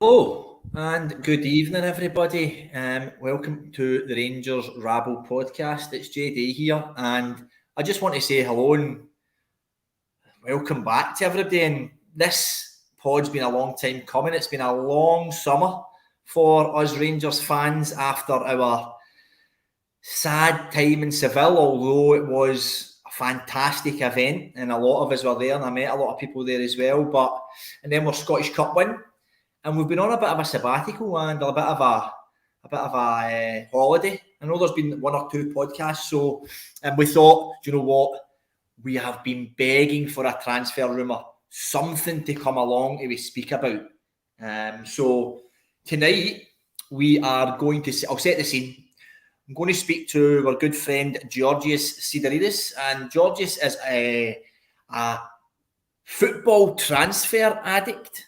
Hello and good evening, everybody. Welcome to the Rangers Rabble podcast. It's JD here, and I just want to say hello and welcome back to everybody. And this pod's been a long time coming. It's been a long summer for us Rangers fans after our sad time in Seville, although it was a fantastic event and a lot of us were there, and I met a lot of people there as well. And then we're Scottish Cup win. And we've been on a bit of a sabbatical and a bit of a holiday. I know there's been one or two podcasts, so we thought, do you know what? We have been begging for a transfer rumour, something to come along to speak about. So tonight we are going to. I'll set the scene. I'm going to speak to our good friend Georgios Sideridis, and Georgios is a football transfer addict.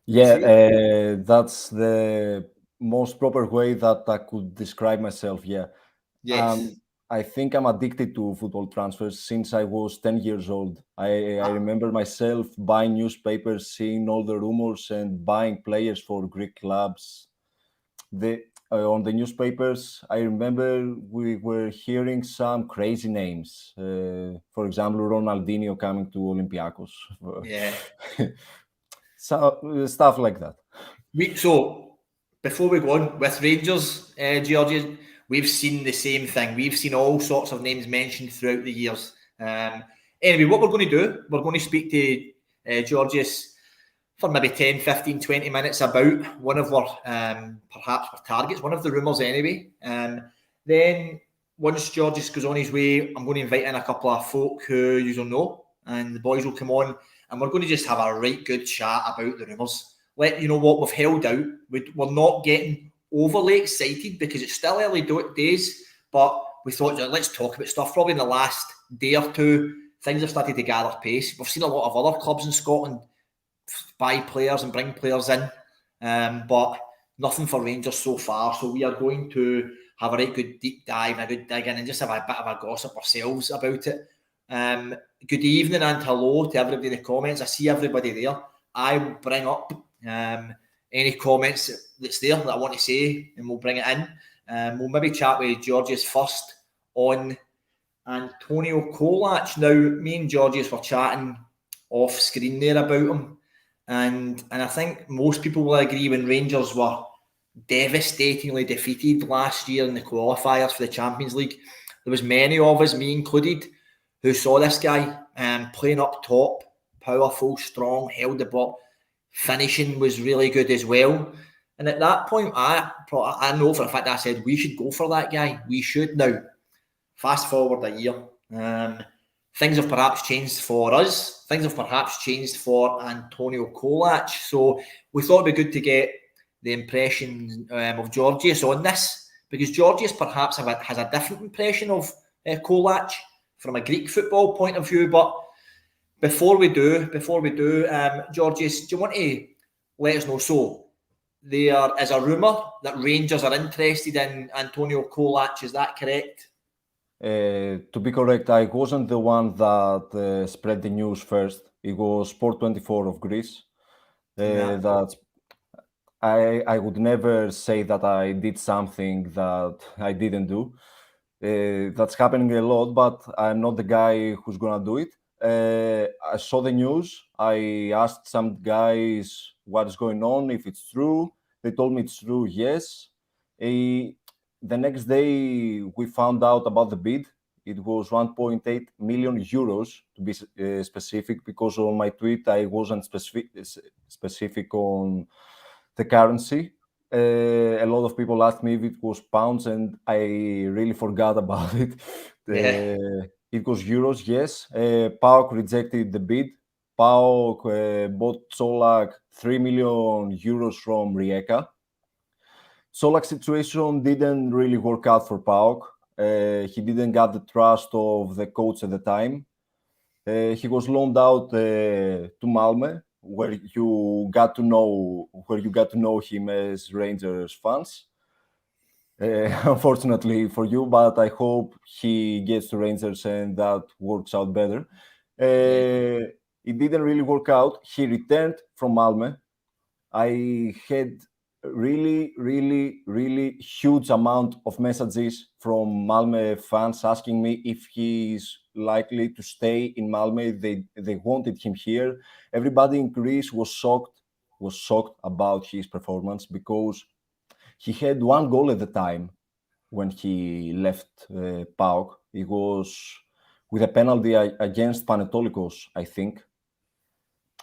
Yeah, that's the most proper way that I could describe myself. Yeah. Yes. I think I'm addicted to football transfers since I was 10 years old. I remember myself buying newspapers, seeing all the rumors, and buying players for Greek clubs. On the newspapers, I remember we were hearing some crazy names. For example, Ronaldinho coming to Olympiacos. Yeah. So, stuff like that. So before we go on with Rangers, Georgia, we've seen the same thing. We've seen all sorts of names mentioned throughout the years. Anyway, what we're going to do, we're going to speak to Georgios for maybe 10, 15, 20 minutes about one of our, perhaps our targets, one of the rumours anyway. Then once Georgios goes on his way, I'm going to invite in a couple of folk who you don't know, and the boys will come on, and we're going to just have a right good chat about the rumours. Let you know what we've held out. We're not getting overly excited because it's still early days, but we thought, let's talk about stuff. Probably in the last day or two, things have started to gather pace. We've seen a lot of other clubs in Scotland buy players and bring players in, but nothing for Rangers so far. So we are going to have a right good deep dive and a good dig in and just have a bit of a gossip ourselves about it. Good evening and hello to everybody in the comments. I see everybody there. I will bring up any comments that's there that I want to say, and we'll bring it in. We'll maybe chat with Georgios first on Antonio Colak. Now, me and Georgios were chatting off screen there about him, and I think most people will agree when Rangers were devastatingly defeated last year in the qualifiers for the Champions League, there was many of us, me included, who saw this guy playing up top, powerful, strong, held the ball. Finishing was really good as well. And at that point, I know for a fact I said, we should go for that guy. We should now. Fast forward a year. Things have perhaps changed for us. Things have perhaps changed for Antonio Colak. So we thought it'd be good to get the impression of Georgios on this, because Georgios perhaps has a different impression of Colak from a Greek football point of view. But before we do, Georgios, do you want to let us know? So there is a rumour that Rangers are interested in Antonio Colak. Is that correct? To be correct, I wasn't the one that spread the news first. It was Sport24 of Greece. That I would never say that I did something that I didn't do. That's happening a lot, but I'm not the guy who's gonna do it. I saw the news. I asked some guys what is going on, if it's true. They told me it's true, yes. The next day, we found out about the bid. It was 1.8 million euros, to be specific, because on my tweet, I wasn't specific on the currency. A lot of people asked me if it was pounds, and I really forgot about it. It was euros, yes. PAOK rejected the bid. PAOK bought Colak 3 million euros from Rijeka. Colak's situation didn't really work out for PAOK. He didn't get the trust of the coach at the time. He was loaned out to Malmö, where you got to know him as Rangers fans. Unfortunately for you, but I hope he gets to Rangers and that works out better. It didn't really work out. He returned from Malmö I had really huge amount of messages from Malmö fans asking me if he's likely to stay in Malmö. They wanted him here. Everybody in Greece was shocked about his performance because he had one goal at the time when he left PAOK. It was with a penalty against Panetolikos, I think,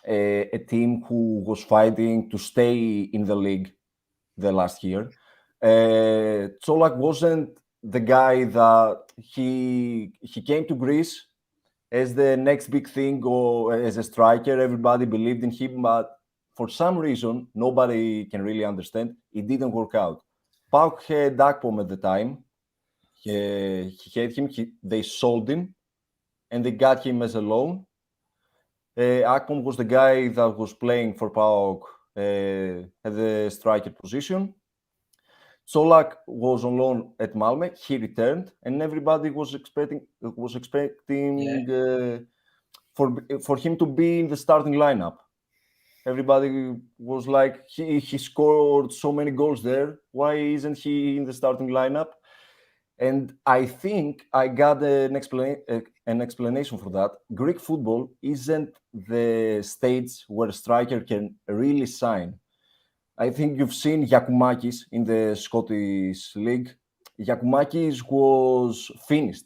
a team who was fighting to stay in the league the last year. Colak wasn't the guy that he came to Greece as the next big thing or as a striker. Everybody believed in him, but for some reason, nobody can really understand, it didn't work out. PAOK had Akpom at the time. He had him. They sold him, and they got him as a loan. Akpom was the guy that was playing for PAOK at the striker position. Colak was on loan at Malmö. He returned, and everybody was expecting for him to be in the starting lineup. Everybody was like, he scored so many goals there. Why isn't he in the starting lineup? And I think I got an explanation for that. Greek football isn't the stage where a striker can really shine. I think you've seen Giakoumakis in the Scottish League. Giakoumakis was finished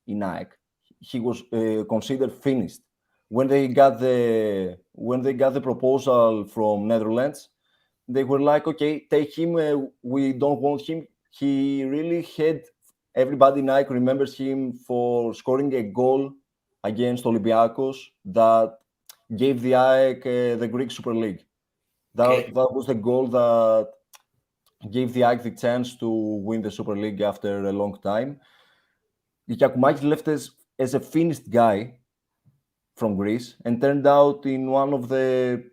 in AEK. He was considered finished. When they got the proposal from Netherlands, they were like, okay, take him. We don't want him. He really had, everybody in AEK remembers him for scoring a goal against Olympiacos that gave the AEK the Greek Super League. That was the goal that gave the AEK the chance to win the Super League after a long time. Giakoumakis left as a finished guy from Greece and turned out in one of the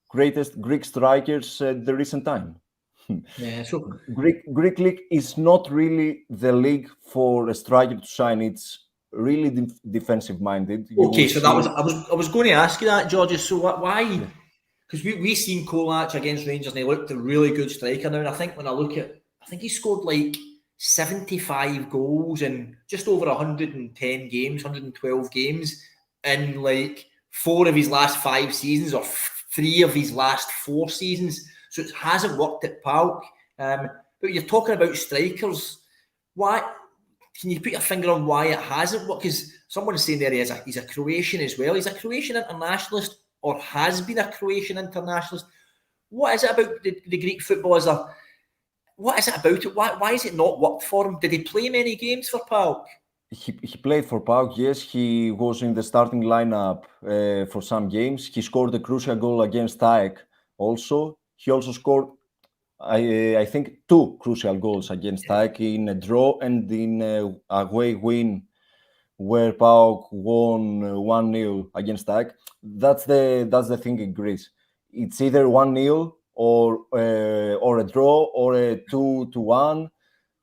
greatest Greek strikers at the recent time. Yeah, so Greek league is not really the league for a striker to shine. It's really defensive minded. Okay, so that was I was going to ask you that, Georgios. So why? Because we seen Colak against Rangers and he looked a really good striker now. And I think when I look at, I think he scored like 75 goals in just over 110 games, 112 games in like 4 of his last 5 seasons or 3 of his last 4 seasons. So it hasn't worked at PAOK. But you're talking about strikers. Why? Can you put your finger on why it hasn't worked? Because someone is saying there he's a Croatian as well. He's a Croatian internationalist or has been a Croatian internationalist. What is it about the Greek football? What is it about it? Why has it not worked for him? Did he play many games for PAOK? He played for PAOK, yes. He was in the starting lineup for some games. He scored a crucial goal against AEK also. He also scored, I think, 2 crucial goals against AEK in a draw and in a away win where PAOK won 1-0 against AEK. That's the thing in Greece. It's either 1-0 or a draw or a 2-1.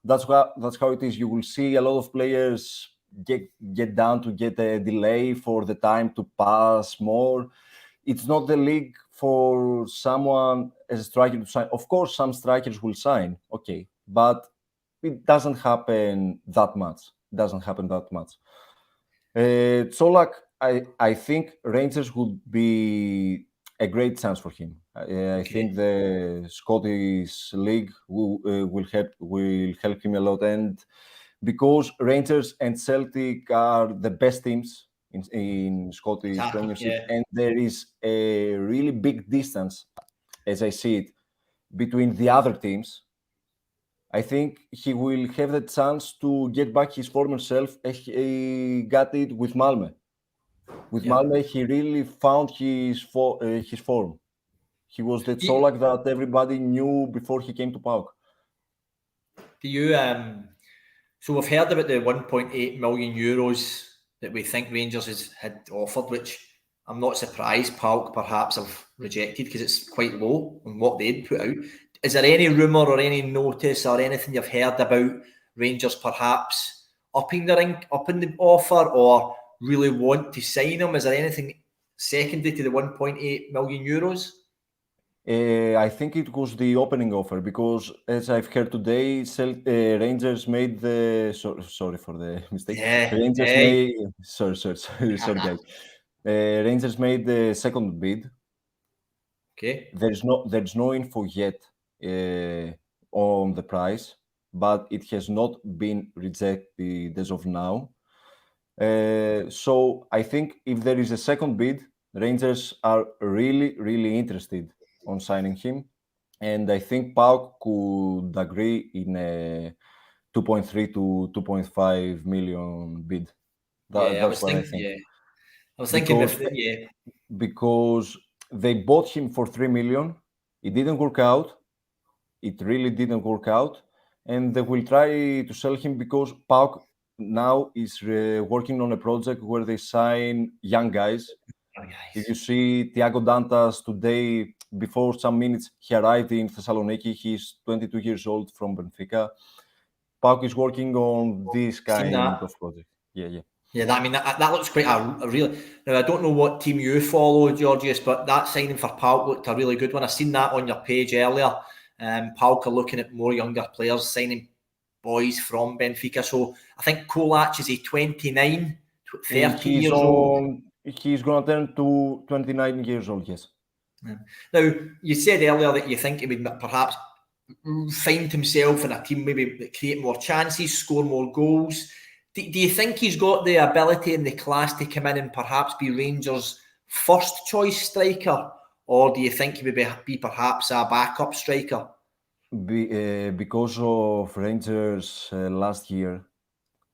That's how it is. You will see a lot of players get down to get a delay for the time to pass more. It's not the league for someone as a striker to sign. Of course, some strikers will sign, okay, but it doesn't happen that much. Colak, I think Rangers would be a great chance for him. I think the Scottish League will help him a lot, and because Rangers and Celtic are the best teams in Scottish Premiership, and there is a really big distance, as I see it, between the other teams. I think he will have the chance to get back his former self as he got it with Malmö. With Malmö, he really found his form. He was the Colak that everybody knew before he came to PAOK. Do you so we've heard about the 1.8 million euros that we think Rangers had offered, which I'm not surprised PAOK perhaps have rejected because it's quite low on what they'd put out. Is there any rumour or any notice or anything you've heard about Rangers perhaps upping the offer or really want to sign him? Is there anything secondary to the 1.8 million euros? I think it was the opening offer because, as I've heard today, Rangers made the sorry for the mistake. Yeah. Rangers Hey. made sorry guys. Rangers made the second bid. Okay. There's no info yet on the price, but it has not been rejected as of now. So I think if there is a second bid, Rangers are really interested on signing him, and I think PAOK could agree in a 2.3 to 2.5 million bid. That's what I think. Yeah. I was thinking Because they bought him for 3 million. It didn't work out. It really didn't work out, and they will try to sell him because PAOK now is working on a project where they sign young guys. If you see Thiago Dantas today, before some minutes, he arrived in Thessaloniki. He's 22 years old from Benfica. PAOK is working on this kind of project. Yeah. Yeah, I mean, that looks quite a really... Now, I don't know what team you follow, Georgios, but that signing for PAOK looked a really good one. I seen that on your page earlier. PAOK are looking at more younger players, signing boys from Benfica. So I think Colak is 29, 30 years old. He's going to turn to 29 years old, yes. Yeah. Now, you said earlier that you think he would perhaps find himself in a team maybe that create more chances, score more goals. Do you think he's got the ability and the class to come in and perhaps be Rangers' first choice striker? Or do you think he would be perhaps a backup striker? Because of Rangers last year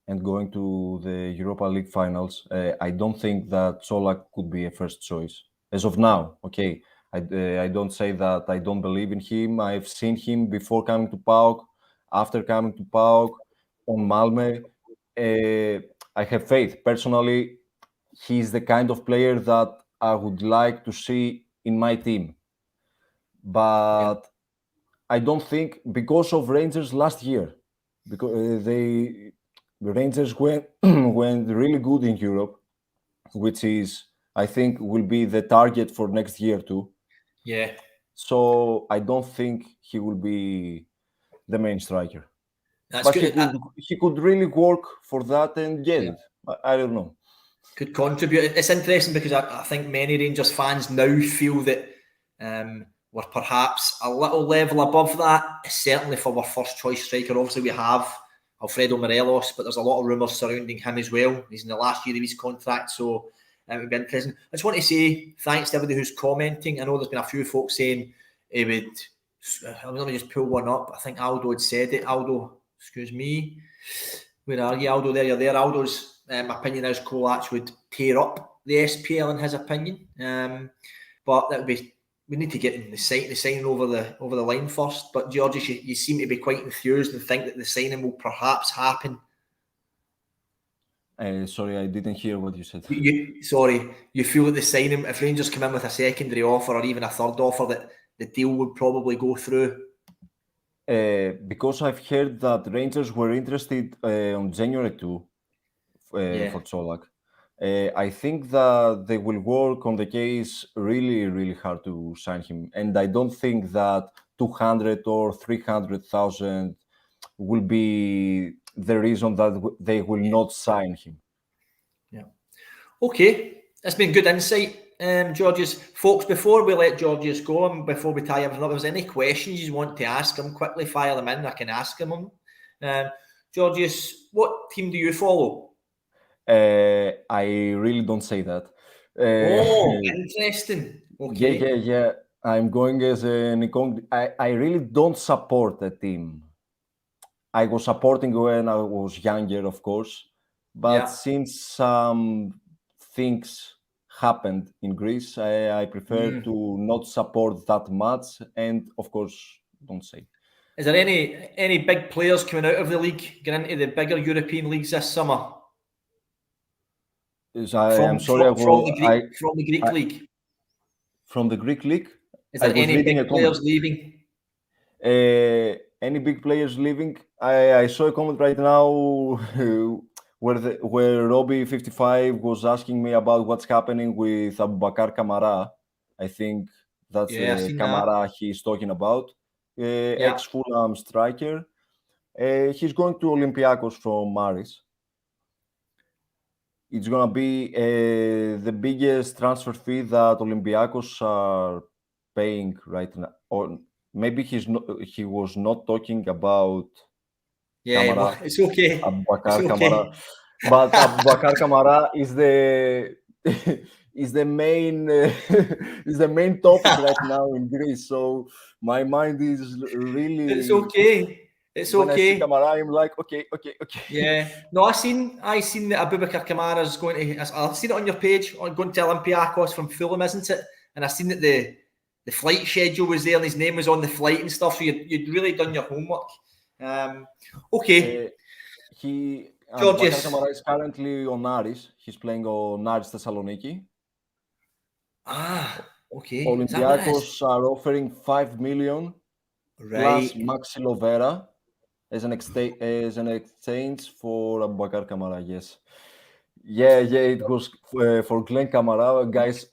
and going to the Europa League finals, I don't think that Colak could be a first choice. As of now, okay. I don't say that I don't believe in him. I've seen him before coming to PAOK, after coming to PAOK, on Malmö. I have faith. Personally, he's the kind of player that I would like to see in my team. But I don't think, because of Rangers last year, because the Rangers went really good in Europe, which is, I think, will be the target for next year too. Yeah. So I don't think he will be the main striker. That's but good. He could really work for that and get it. I don't know. Could contribute. It's interesting because I think many Rangers fans now feel that we're perhaps a little level above that. Certainly for our first choice striker. Obviously we have Alfredo Morelos, but there's a lot of rumours surrounding him as well. He's in the last year of his contract, so it would be interesting. I just want to say thanks to everybody who's commenting. I know there's been a few folks saying he would... I'm going to just pull one up. I think Aldo had said it. Aldo, excuse me. Where are you, Aldo? There, you're there. Aldo's opinion is Colak would tear up the SPL in his opinion. But that would be... We need to get the signing over the line first. But Georgios, you seem to be quite enthused and think that the signing will perhaps happen. Sorry, I didn't hear what you said. You feel that the signing, if Rangers come in with a secondary offer or even a third offer, that the deal would probably go through? Because I've heard that Rangers were interested on January 2 for Colak. I think that they will work on the case really hard to sign him, and I don't think that 200 or 300,000 will be the reason that they will not sign him. Yeah. Okay, that's been good insight, Georgios. Folks, before we let Georgios go and before we tie everything up, if there's any questions you want to ask him, quickly fire them in. I can ask him. Georgios, what team do you follow? I really don't say that. Interesting. Okay. Yeah. I'm going as an I really don't support a team. I was supporting when I was younger, of course, but since some things happened in Greece, I prefer to not support that much, and of course, don't say. Is there any big players coming out of the league, getting into the bigger European leagues this summer? I'm sorry. From the Greek league. From the Greek league? Is there any big players leaving? Any big players leaving? I saw a comment right now where Robbie55 was asking me about what's happening with Abubakar Kamara. I think That's the Kamara he's talking about. Ex-Fulham striker. He's going to Olympiacos from Maris. It's going to be the biggest transfer fee that Olympiacos are paying right now. Or maybe he was not talking about Kamara. Well, it's okay. Abubakar Kamara. But Abubakar Kamara is the is the main is the main topic right now in Greece. So my mind is really. It's okay. It's when okay. I see Kamara, I'm like, okay. Yeah. No, I seen that Abubakar Kamara is going to. I've seen it on your page. Going to Olympiacos from Fulham, isn't it? And I seen that the flight schedule was there and his name was on the flight and stuff. So you'd really done your homework. Okay. Georgios Kamara is currently on Aris. He's playing on Aris Thessaloniki. Okay. Olympiacos are offering 5 million plus Maxi Lovera as an exchange for Abubakar Kamara. Yes. Yeah, it was for Glen Kamara. Guys,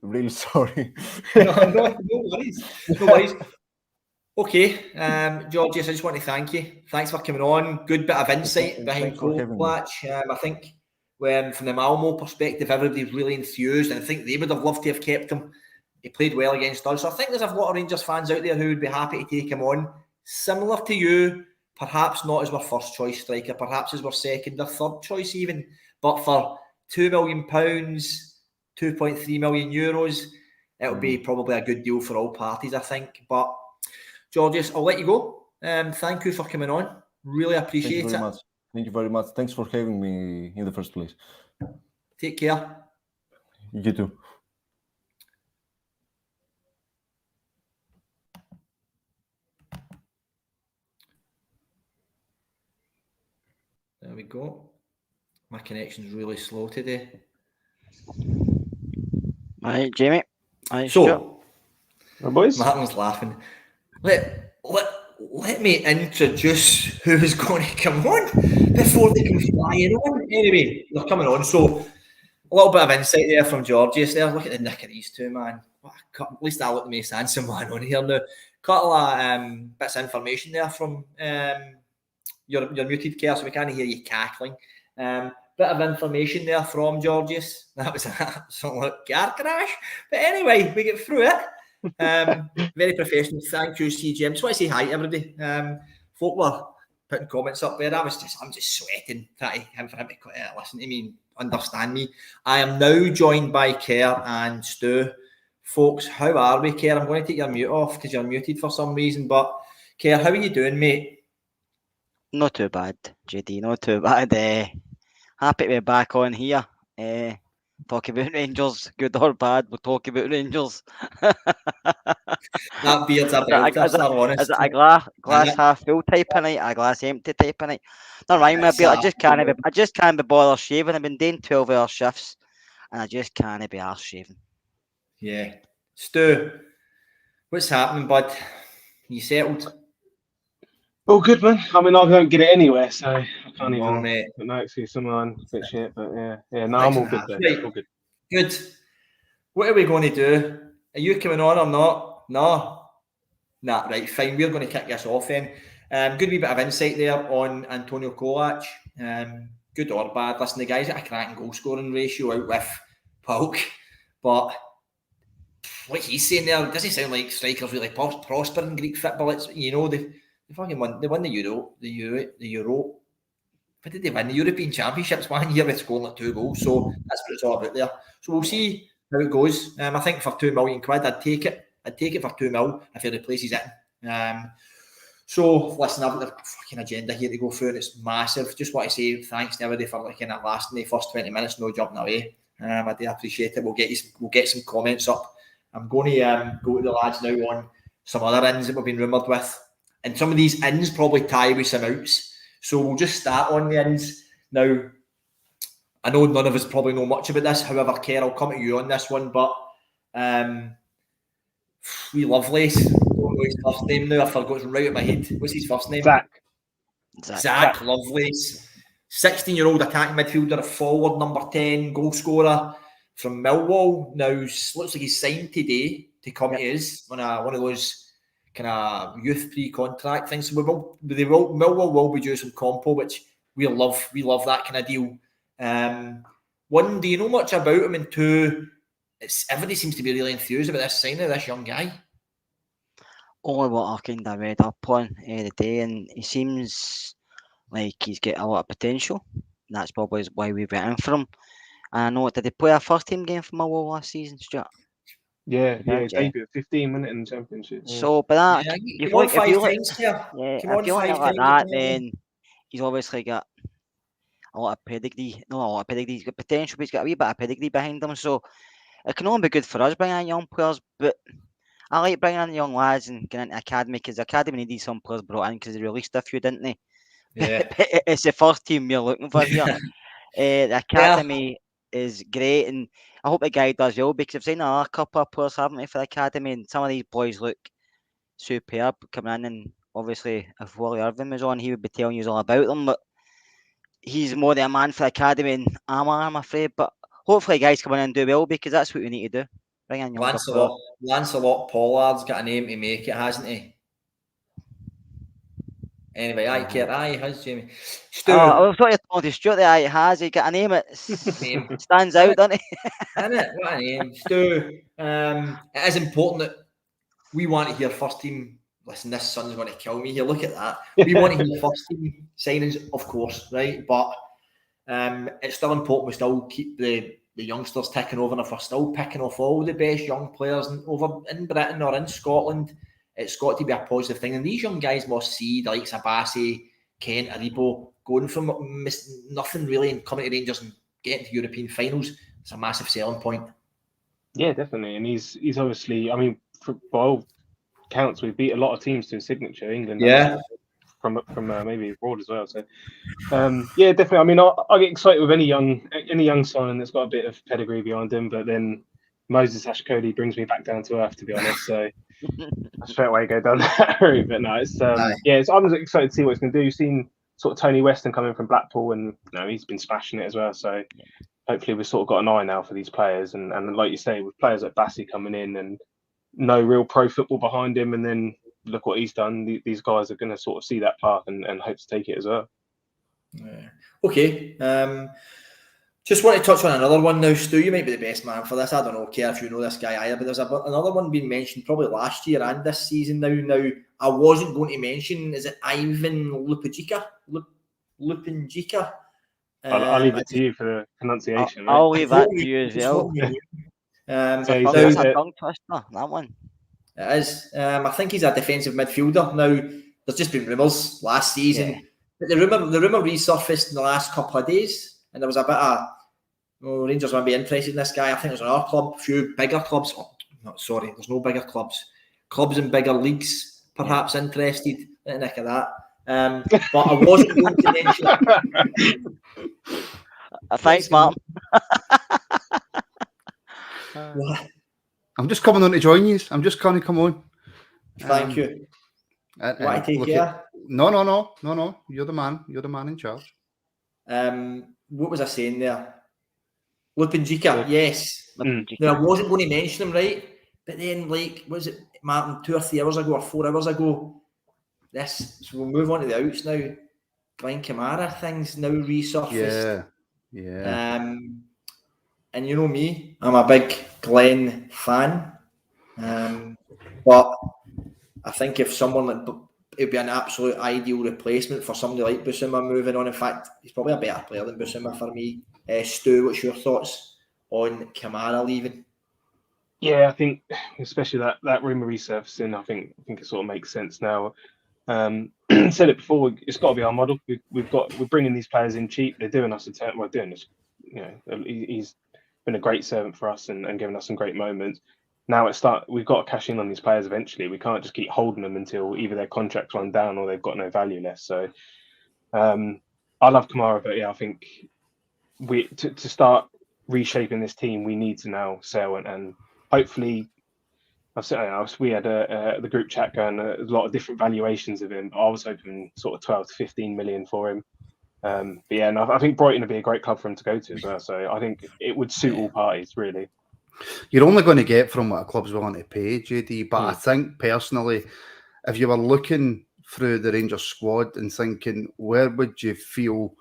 really sorry. No worries. Okay, Georgios, I just want to thank you. Thanks for coming on. Good bit of insight behind Colak. I think from the Malmo perspective, everybody's really enthused, and I think they would have loved to have kept him. He played well against us. So I think there's a lot of Rangers fans out there who would be happy to take him on. Similar to you, perhaps not as our first choice striker, perhaps as our second or third choice even, but for £2 million, €2.3 million, it would be probably a good deal for all parties, I think. But Georgios, I'll let you go. Thank you for coming on. Really appreciate it. Thank you very much. Thanks for having me in the first place. Take care. You too. There we go. My connection's really slow today. Hi, Jamie. Hi, so, boys. Martin's laughing. Let me introduce who's going to come on before they come flying on. Anyway, they're coming on. So, a little bit of insight there from Georgios there. Look at the nick of these two, man. At least I look at me handsome man on here now. Couple of bits of information there from your muted, Care, so we can't hear you cackling. Bit of information there from Georgios. That was an absolute car crash. But anyway, we get through it. Very professional. Thank you, CGM. Just want to say hi to everybody. Folk were putting comments up there. I'm just sweating for him to listen to me, understand me. I am now joined by Kerr and Stu. Folks, how are we, Kerr? I'm going to take your mute off because you're muted for some reason. But Kerr, how are you doing, mate? Not too bad, JD. Not too bad. Happy to be back on here. Talk about Rangers, good or bad, we'll talk about Rangers. That beard's a belt, is it a glass half full type of night, a glass empty type of night? Don't mind me a bit. I just can't be bothered shaving. I've been doing 12-hour shifts and I just can't be arse shaving. Yeah. Stu, what's happening, bud? You settled? Oh, good, man. I mean, I don't get it anyway, so I can't even. Mate. But no excuse, someone a bit shit, but yeah. No, I'm all good there. Right. All good. Good. What are we going to do? Are you coming on or not? No. Nah, right, fine. We're going to kick this off then. Good wee bit of insight there on Antonio Colak. Good or bad. Listen, the guy's at a cracking goal scoring ratio out with PAOK, but what he's saying there doesn't sound like strikers really prosper in Greek football. It's they fucking won. They won the Euro. But did they win the European Championships 1 year with scoring like 2 goals? So that's what it's all about there. So we'll see how it goes. I think for £2 million, I'd take it. I'd take it for £2 million if he replaces it. So listen, I've got the fucking agenda here to go through, and it's massive. Just want to say thanks to everybody for kind of lasting the first 20 minutes, no jumping away. I do appreciate it. We'll get some comments up. I'm going to go to the lads now on some other ins that we've been rumoured with. And some of these ins probably tie with some outs. So we'll just start on the ins. Now, I know none of us probably know much about this. However, Kerr, I'll come at you on this one. But we Lovelace. I don't know his first name now. I forgot, it's right out of my head. What's his first name? Zach Lovelace. 16-year-old attacking midfielder, forward number 10, goal scorer from Millwall. Now, looks like he's signed today. to come to us on one of those kind of youth pre-contract things. So Millwall will be doing some compo, which we love. We love that kind of deal. One, do you know much about him? And two, everybody seems to be really enthused about this signing of this young guy. Only what I kind of read up on the day, and he seems like he's got a lot of potential. That's probably why we went in for him. And I know, did he play a first team game for Millwall last season, Stuart? Yeah, debut 15 minutes in the Championship. Yeah. So, but that, if you look at it like that, then he's obviously got a lot of pedigree. Not a lot of pedigree, he's got potential, but he's got a wee bit of pedigree behind him. So, it can only be good for us bringing in young players, but I like bringing in young lads and getting into academy, because the academy needed some players brought in because they released a few, didn't they? Yeah. It's the first team we're looking for here. The academy is great, and I hope the guy does well, because I've seen a couple of players, haven't they, for the academy, and some of these boys look superb coming in. And obviously, if Wally Irving was on, he would be telling you all about them, but he's more than a man for the academy than I'm afraid. But hopefully, guys come in and do well, because that's what we need to do. Bring in young players. Lancelot Pollard's got a name to make it, hasn't he? Anyway, he has, Jamie. Stu. I thought you told you Stuart that he has. He got a name that stands out, doesn't he? Isn't it? What a name. Stu, it is important that we want to hear first team. Listen, this son's going to kill me here. Look at that. We want to hear first team signings, of course, right? But it's still important we still keep the youngsters ticking over, and if we're still picking off all the best young players over in Britain or in Scotland, it's got to be a positive thing. And these young guys must see the likes of Bassey, Kent, Aribo going from nothing really and coming to Rangers and getting to European finals. It's a massive selling point. Yeah, definitely. And he's obviously, I mean, by all counts, we beat a lot of teams to his signature. England, from maybe abroad as well. So, yeah, definitely. I mean, I get excited with any young signing that's got a bit of pedigree behind him. But then Moses Ashkodi brings me back down to earth, to be honest. So I straight away go down that route. But no, it's I'm excited to see what he's going to do. You've seen sort of Tony Weston coming from Blackpool, and he's been smashing it as well. So hopefully we've sort of got an eye now for these players. And like you say, with players like Bassey coming in and no real pro football behind him, and then look what he's done. These guys are going to sort of see that path and hope to take it as well. Yeah. Okay. Just want to touch on another one now, Stu. You might be the best man for this. I don't care if you know this guy either, but there's another one being mentioned probably last year and this season now. Now, I wasn't going to mention, is it Ivan Lupijica? Lupinjica? I'll leave it to you for the pronunciation. I'll leave that to you as well. That's a tongue twister, that one. It is. I think he's a defensive midfielder. Now, there's just been rumours last season. But the rumour resurfaced in the last couple of days, and there was a bit of Rangers want to be interested in this guy. I think there's another club, a few bigger clubs. There's no bigger clubs. Clubs in bigger leagues, perhaps interested in the nick of that. But I wasn't going to mention. Thanks, Martin. I'm just coming on to join you. I'm just going to come on. Thank you. I take care? No. You're the man. You're the man in charge. What was I saying there? Lupinjica, yes. Now, I wasn't going to mention him, right? But then, was it, Martin, 2 or 3 hours ago or 4 hours ago? So we'll move on to the outs now. Glen Kamara things now resurfaced. Yeah. And you know me, I'm a big Glen fan. But I think if someone it'd be an absolute ideal replacement for somebody like Bissouma moving on. In fact, he's probably a better player than Bissouma for me. Stu, what's your thoughts on Kamara leaving? Yeah, I think especially that rumour resurfacing, I think it sort of makes sense now. Said it before, it's got to be our model. We're bringing these players in cheap. They're doing us a turn. We're doing this. He's been a great servant for us and given us some great moments. Now we've got to cash in on these players eventually. We can't just keep holding them until either their contracts run down or they've got no value left. So I love Kamara, but I think to start reshaping this team, we need to now sell and hopefully. We had the group chat going a lot of different valuations of him. I was hoping sort of 12 to 15 million for him. But I think Brighton would be a great club for him to go to as well. So I think it would suit all parties, really. You're only going to get from what a club's willing to pay, JD. But I think personally, if you were looking through the Rangers squad and thinking, where would you feel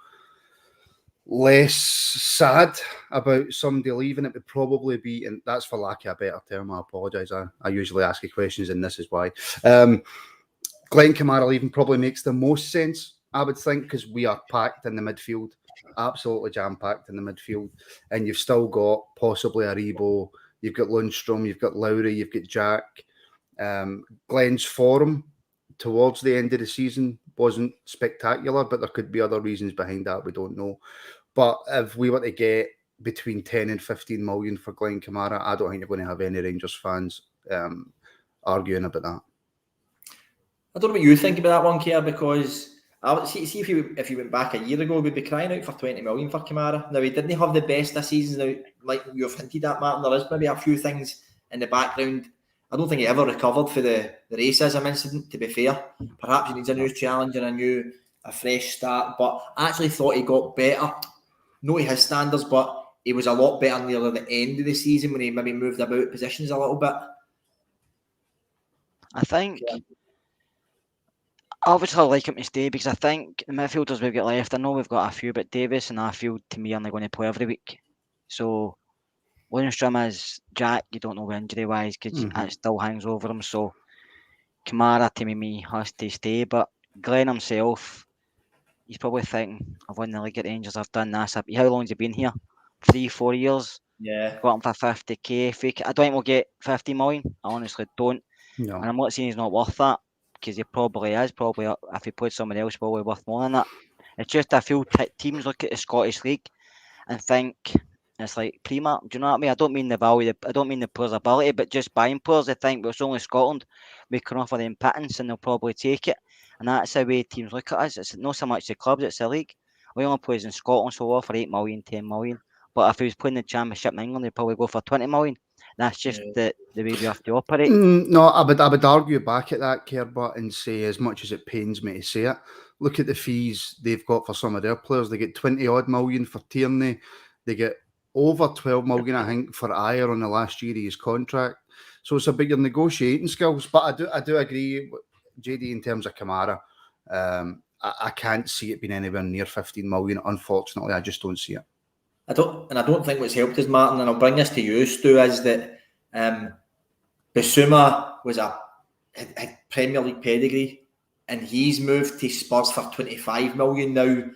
less sad about somebody leaving, it would probably be, and that's for lack of a better term, I apologise. I usually ask you questions, and this is why. Glen Kamara leaving probably makes the most sense, I would think, because we are packed in the midfield. Absolutely jam-packed in the midfield, and you've still got possibly Aribo, you've got Lundstrom, you've got Lowry, you've got Jack. Glenn's form towards the end of the season wasn't spectacular, but there could be other reasons behind that, we don't know. But if we were to get between 10 and 15 million for Glen Kamara, I don't think you're going to have any Rangers fans arguing about that. I don't know what you think about that one, Keir, because I would see if you went back a year ago, we'd be crying out for 20 million for Kamara. Now, he didn't have the best of seasons. Now, like you've hinted at, Martin, there is maybe a few things in the background. I don't think he ever recovered for the racism incident, to be fair. Perhaps he needs a new challenge and a fresh start. But I actually thought he got better. Not to his standards, but he was a lot better near the end of the season when he maybe moved about positions a little bit. I think... Yeah. Obviously, I'd like him to stay because I think the midfielders we've got left, I know we've got a few, but Davis and Arfield, to me, are only going to play every week. So, Lundstrom is Jack, you don't know injury-wise because it still hangs over him. So, Kamara, to me, has to stay. But Glenn himself, he's probably thinking, I've won the league at Rangers, I've done this. How long has he been here? 3-4 years? Yeah. Got him for 50k. I don't think we'll get 50 million. I honestly don't. No. And I'm not saying he's not worth that, because he probably is. Probably, if he played somebody else, probably worth more than that. It's just I feel teams look at the Scottish League and think it's like Prima. Do you know what I mean? I don't mean the value. I don't mean the players' ability, but just buying players. They think, well, it's only Scotland. We can offer them pittance, and they'll probably take it. And that's the way teams look at us. It's not so much the clubs; it's the league. We only plays in Scotland, so we'll offer 8 million, 10 million. But if he was playing the Championship in England, they'd probably go for 20 million. That's just the way we have to operate. No, I would argue back at that, Kerbert, and say, as much as it pains me to say it, look at the fees they've got for some of their players. They get 20-odd million for Tierney. They get over 12 million, I think, for Ayer on the last year of his contract. So it's about your negotiating skills. But I do agree, JD, in terms of Kamara. I can't see it being anywhere near 15 million. Unfortunately, I just don't see it. I don't think what's helped us, Martin, and I'll bring this to you, Stu, is that Bissouma had Premier League pedigree, and he's moved to Spurs for 25 million now.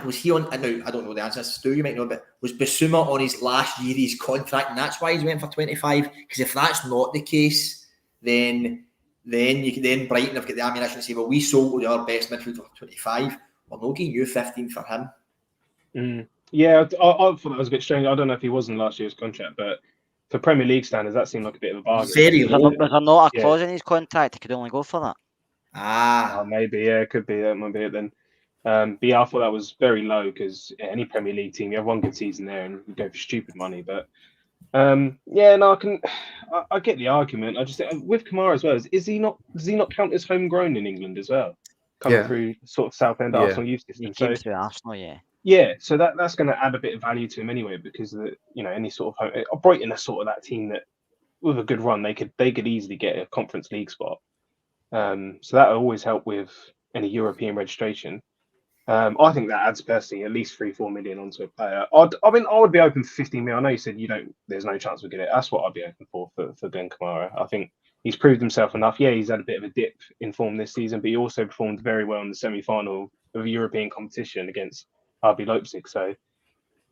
Was he on? I don't know the answer. Stu, you might know, but was Bissouma on his last year of his contract, and that's why he's went for 25? Because if that's not the case, then Brighton have got the ammunition to say, well, we sold our best midfielder for 25. We're not getting you 15 for him. Yeah, I thought that was a bit strange. I don't know if he was in last year's contract, but for Premier League standards, that seemed like a bit of a bargain. Very low. Was there not a clause in his contract? He could only go for that. Maybe, yeah, it could be. That might be it then. But yeah, I thought that was very low because any Premier League team, you have one good season there and you go for stupid money. But I get the argument. I just think with Kamara as well, does he not count as homegrown in England as well? Coming through sort of Southend Arsenal youth system. He came through Arsenal, yeah. Yeah, so that's going to add a bit of value to him anyway, because any sort of Brighton are sort of that team that with a good run they could easily get a Conference League spot. So that will always help with any European registration. I think that adds personally at least 3-4 million onto a player. I would be open for 15 million. I know you said there's no chance we'll get it. That's what I'd be open for Glen Kamara. I think he's proved himself enough. Yeah, he's had a bit of a dip in form this season, but he also performed very well in the semi-final of a European competition against RB Leipzig. So,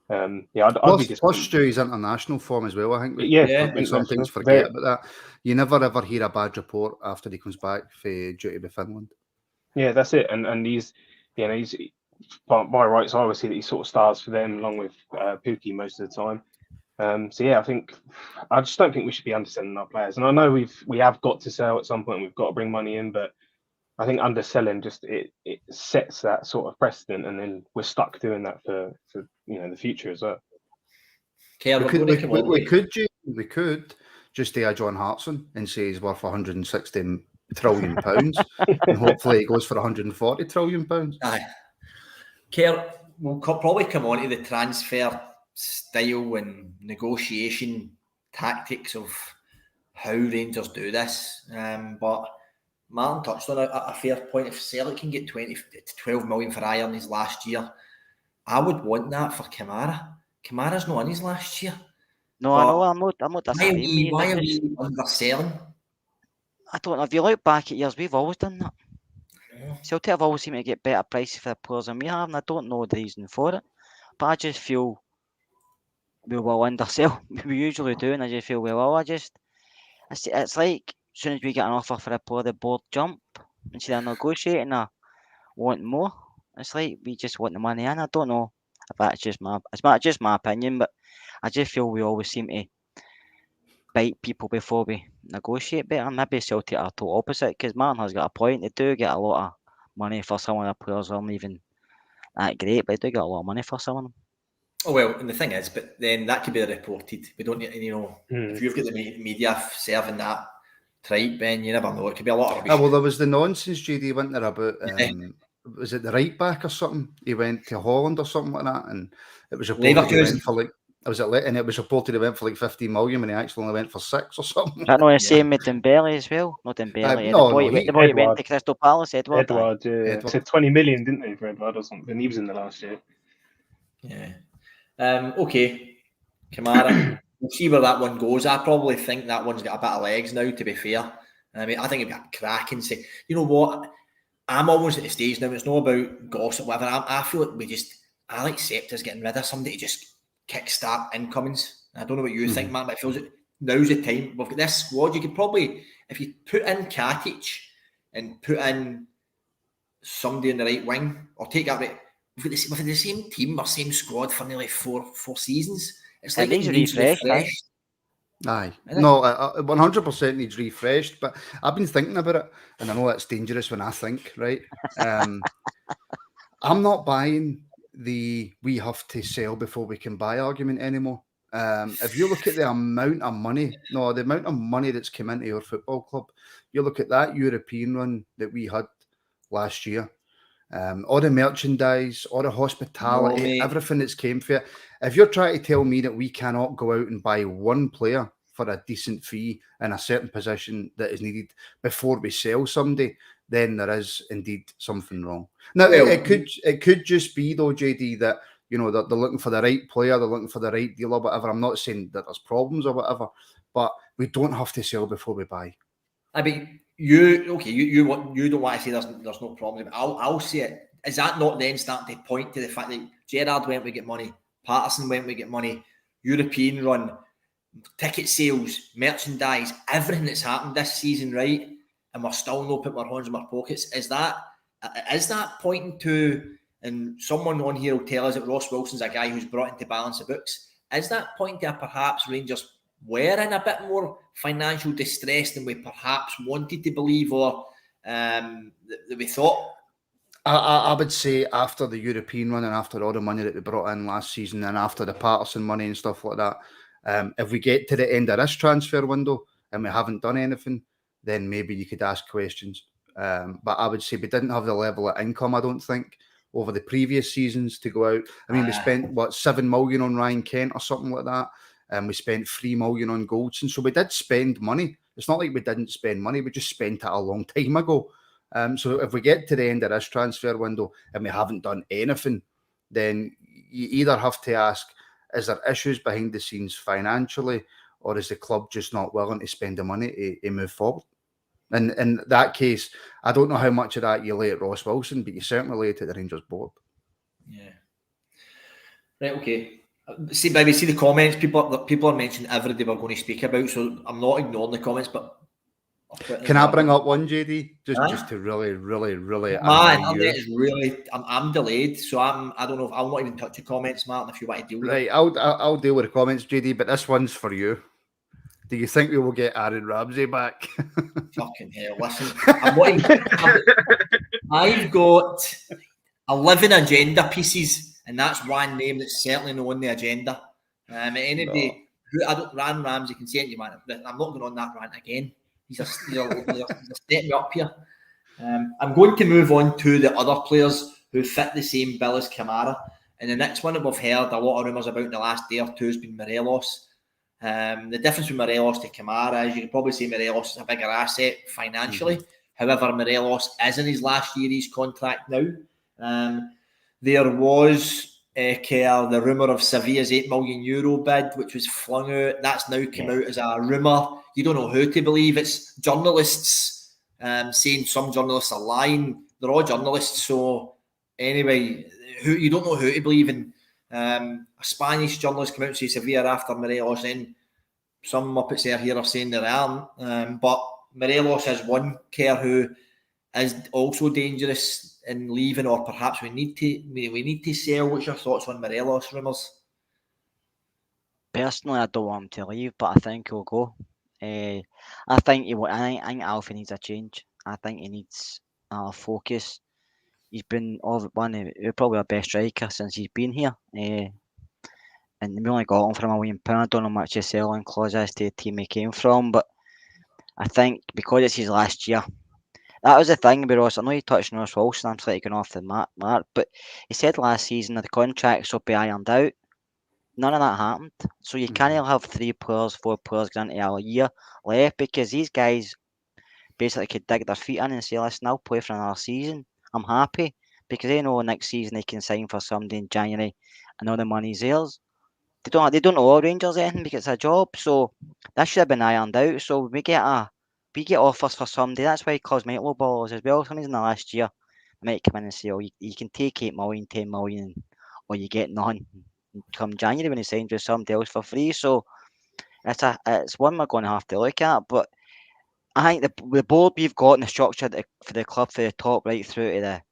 I'd be disappointed. Plus Stewie's international form as well, I think. Some things forget about that. You never ever hear a bad report after he comes back for duty with Finland. Yeah, that's it. And he's by rights, I always see that he sort of starts for them along with Pookie most of the time. I just don't think we should be underselling our players. And I know we have got to sell at some point. We've got to bring money in, but I think underselling just it sets that sort of precedent, and then we're stuck doing that for the future as well. We could just do a John Hartson and say he's worth 160 trillion pounds, and hopefully he goes for 140 trillion pounds. Aye, Kerr, we'll probably come on to the transfer style and negotiation tactics of how Rangers do this. But Martin touched on a fair point. If Celtic can get 12 million for Iron his last year, I would want that for Kamara. Kamara's not in his last year. No, I know. I'm not disagreeing. Why are we underselling? I don't know. If you look back at years, we've always done that. Celtic have always seemed to get better prices for the players than we have, and I don't know the reason for it. But I just feel we will undersell. We usually do, and I just feel we will. It's like as soon as we get an offer for a player, the board jump instead of negotiating or want more. It's like we just want the money in. I don't know if that's just my opinion, but I just feel we always seem to bite people before we negotiate better. Maybe Celtic are total opposite, because Martin has got a point. They do get a lot of money for some of the players aren't even that great, but they do get a lot of money for some of them. Oh well, and the thing is, but then that could be reported. We don't, if you've got the media serving that tripe, Ben, you never know. It could be a lot of rubbish. Well, there was the nonsense, JD, went there about, was it the right back or something? He went to Holland or something like that, and it was reported he went for like, and it was reported he went for like 15 million when he actually only went for 6 or something. I know the same with Dembele as well. Not Dembele. The boy went to Crystal Palace, Edward. Said 20 million, didn't they, for Edward or something? He was in the last year. Yeah. Okay, Kamara. We'll see where that one goes. I probably think that one's got a bit of legs now, to be fair. I mean, I think it'd be a cracking say. You know what? I'm almost at the stage now. It's not about gossip, whatever. I feel like I like Scepter's getting rid of somebody to just kickstart incomings. I don't know what you think, man, but it feels like now's the time. We've got this squad. You could probably, if you put in Katic and put in somebody in the right wing, or take that right. We've got the same team or same squad for nearly four seasons. It's like it needs refreshed. Aye. No, 100% needs refreshed, but I've been thinking about it, and I know that's dangerous when I think, right? I'm not buying the we have to sell before we can buy argument anymore. If you look at the amount of money that's come into your football club, you look at that European run that we had last year, all the merchandise, all the hospitality, everything that's came for it. If you're trying to tell me that we cannot go out and buy one player for a decent fee in a certain position that is needed before we sell somebody, then there is indeed something wrong. Now, it could just be though, JD, that they're looking for the right player, they're looking for the right deal or whatever. I'm not saying that there's problems or whatever, but we don't have to sell before we buy. I mean, you don't want to say there's no problem. I'll say it. Is that not then starting to point to the fact that Gerrard went, we get money, Patterson went, we get money, European run, ticket sales, merchandise, everything that's happened this season, right? And we're still not putting our hands in our pockets. Is that pointing to, and someone on here will tell us that Ross Wilson's a guy who's brought in to balance the books. Is that pointing to perhaps Rangers were in a bit more financial distress than we perhaps wanted to believe, or that we thought? I would say after the European run and after all the money that we brought in last season and after the Patterson money and stuff like that, if we get to the end of this transfer window and we haven't done anything, then maybe you could ask questions. But I would say we didn't have the level of income, I don't think, over the previous seasons to go out. I mean, we spent, 7 million on Ryan Kent or something like that. And we spent 3 million on Goldson. So we did spend money. It's not like we didn't spend money. We just spent it a long time ago. So if we get to the end of this transfer window and we haven't done anything, then you either have to ask, is there issues behind the scenes financially, or is the club just not willing to spend the money to move forward? And in that case, I don't know how much of that you lay at Ross Wilson, but you certainly lay it at the Rangers board. Yeah. Right, okay. See the comments. People are mentioning everything we're going to speak about, so I'm not ignoring the comments. But can I bring up one, JD, just to really? My internet is really. I'm delayed, so I don't know if I'll not even touch the comments, Martin. If you want to deal with it, I'll deal with the comments, JD. But this one's for you. Do you think we will get Aaron Ramsey back? Fucking hell! Listen, I've got 11 agenda pieces. And that's one name that's certainly not on the agenda. Anybody who Aaron Ramsey can say to you, man, I'm not going on that rant again. He's setting me up here. I'm going to move on to the other players who fit the same bill as Kamara. And the next one that we've heard a lot of rumours about in the last day or two has been Morelos. The difference from Morelos to Kamara is you could probably say Morelos is a bigger asset financially. However, Morelos is in his last year of his contract now. There was the rumour of Sevilla's €8 million bid, which was flung out. That's now come out as a rumour. You don't know who to believe. It's journalists saying some journalists are lying. They're all journalists. So anyway, you don't know who to believe in. A Spanish journalist came out and say Sevilla after Morelos, and some Muppets here are saying there aren't. But Morelos is one who is also dangerous in leaving, or perhaps we need to sell. What's your thoughts on Morelos rumours? Personally, I don't want him to leave, but I think he'll go. I think Alfie needs a change. I think he needs focus. He's been probably our best striker since he's been here. And we only got him for £1 million. I don't know how much the selling clause is to the team he came from, but I think because it's his last year, that was the thing with Ross. I know you touched on Ross Wilson. I'm slightly going off the mark, but he said last season that the contracts will be ironed out. None of that happened. So you can't have 3 players, 4 players going into a year left, because these guys basically could dig their feet in and say, listen, I'll play for another season. I'm happy, because they know next season they can sign for somebody in January and all the money's theirs. They don't owe Rangers anything because it's a job. So that should have been ironed out. So we get offers for somebody. That's why clubs might lowball us as well. Somebody's in the last year, they might come in and say, oh, you can take 8 million, 10 million, or you get none come January when he signs with somebody else for free. So it's one we're going to have to look at. But I think the board we've got and the structure for the club, for the top right through to the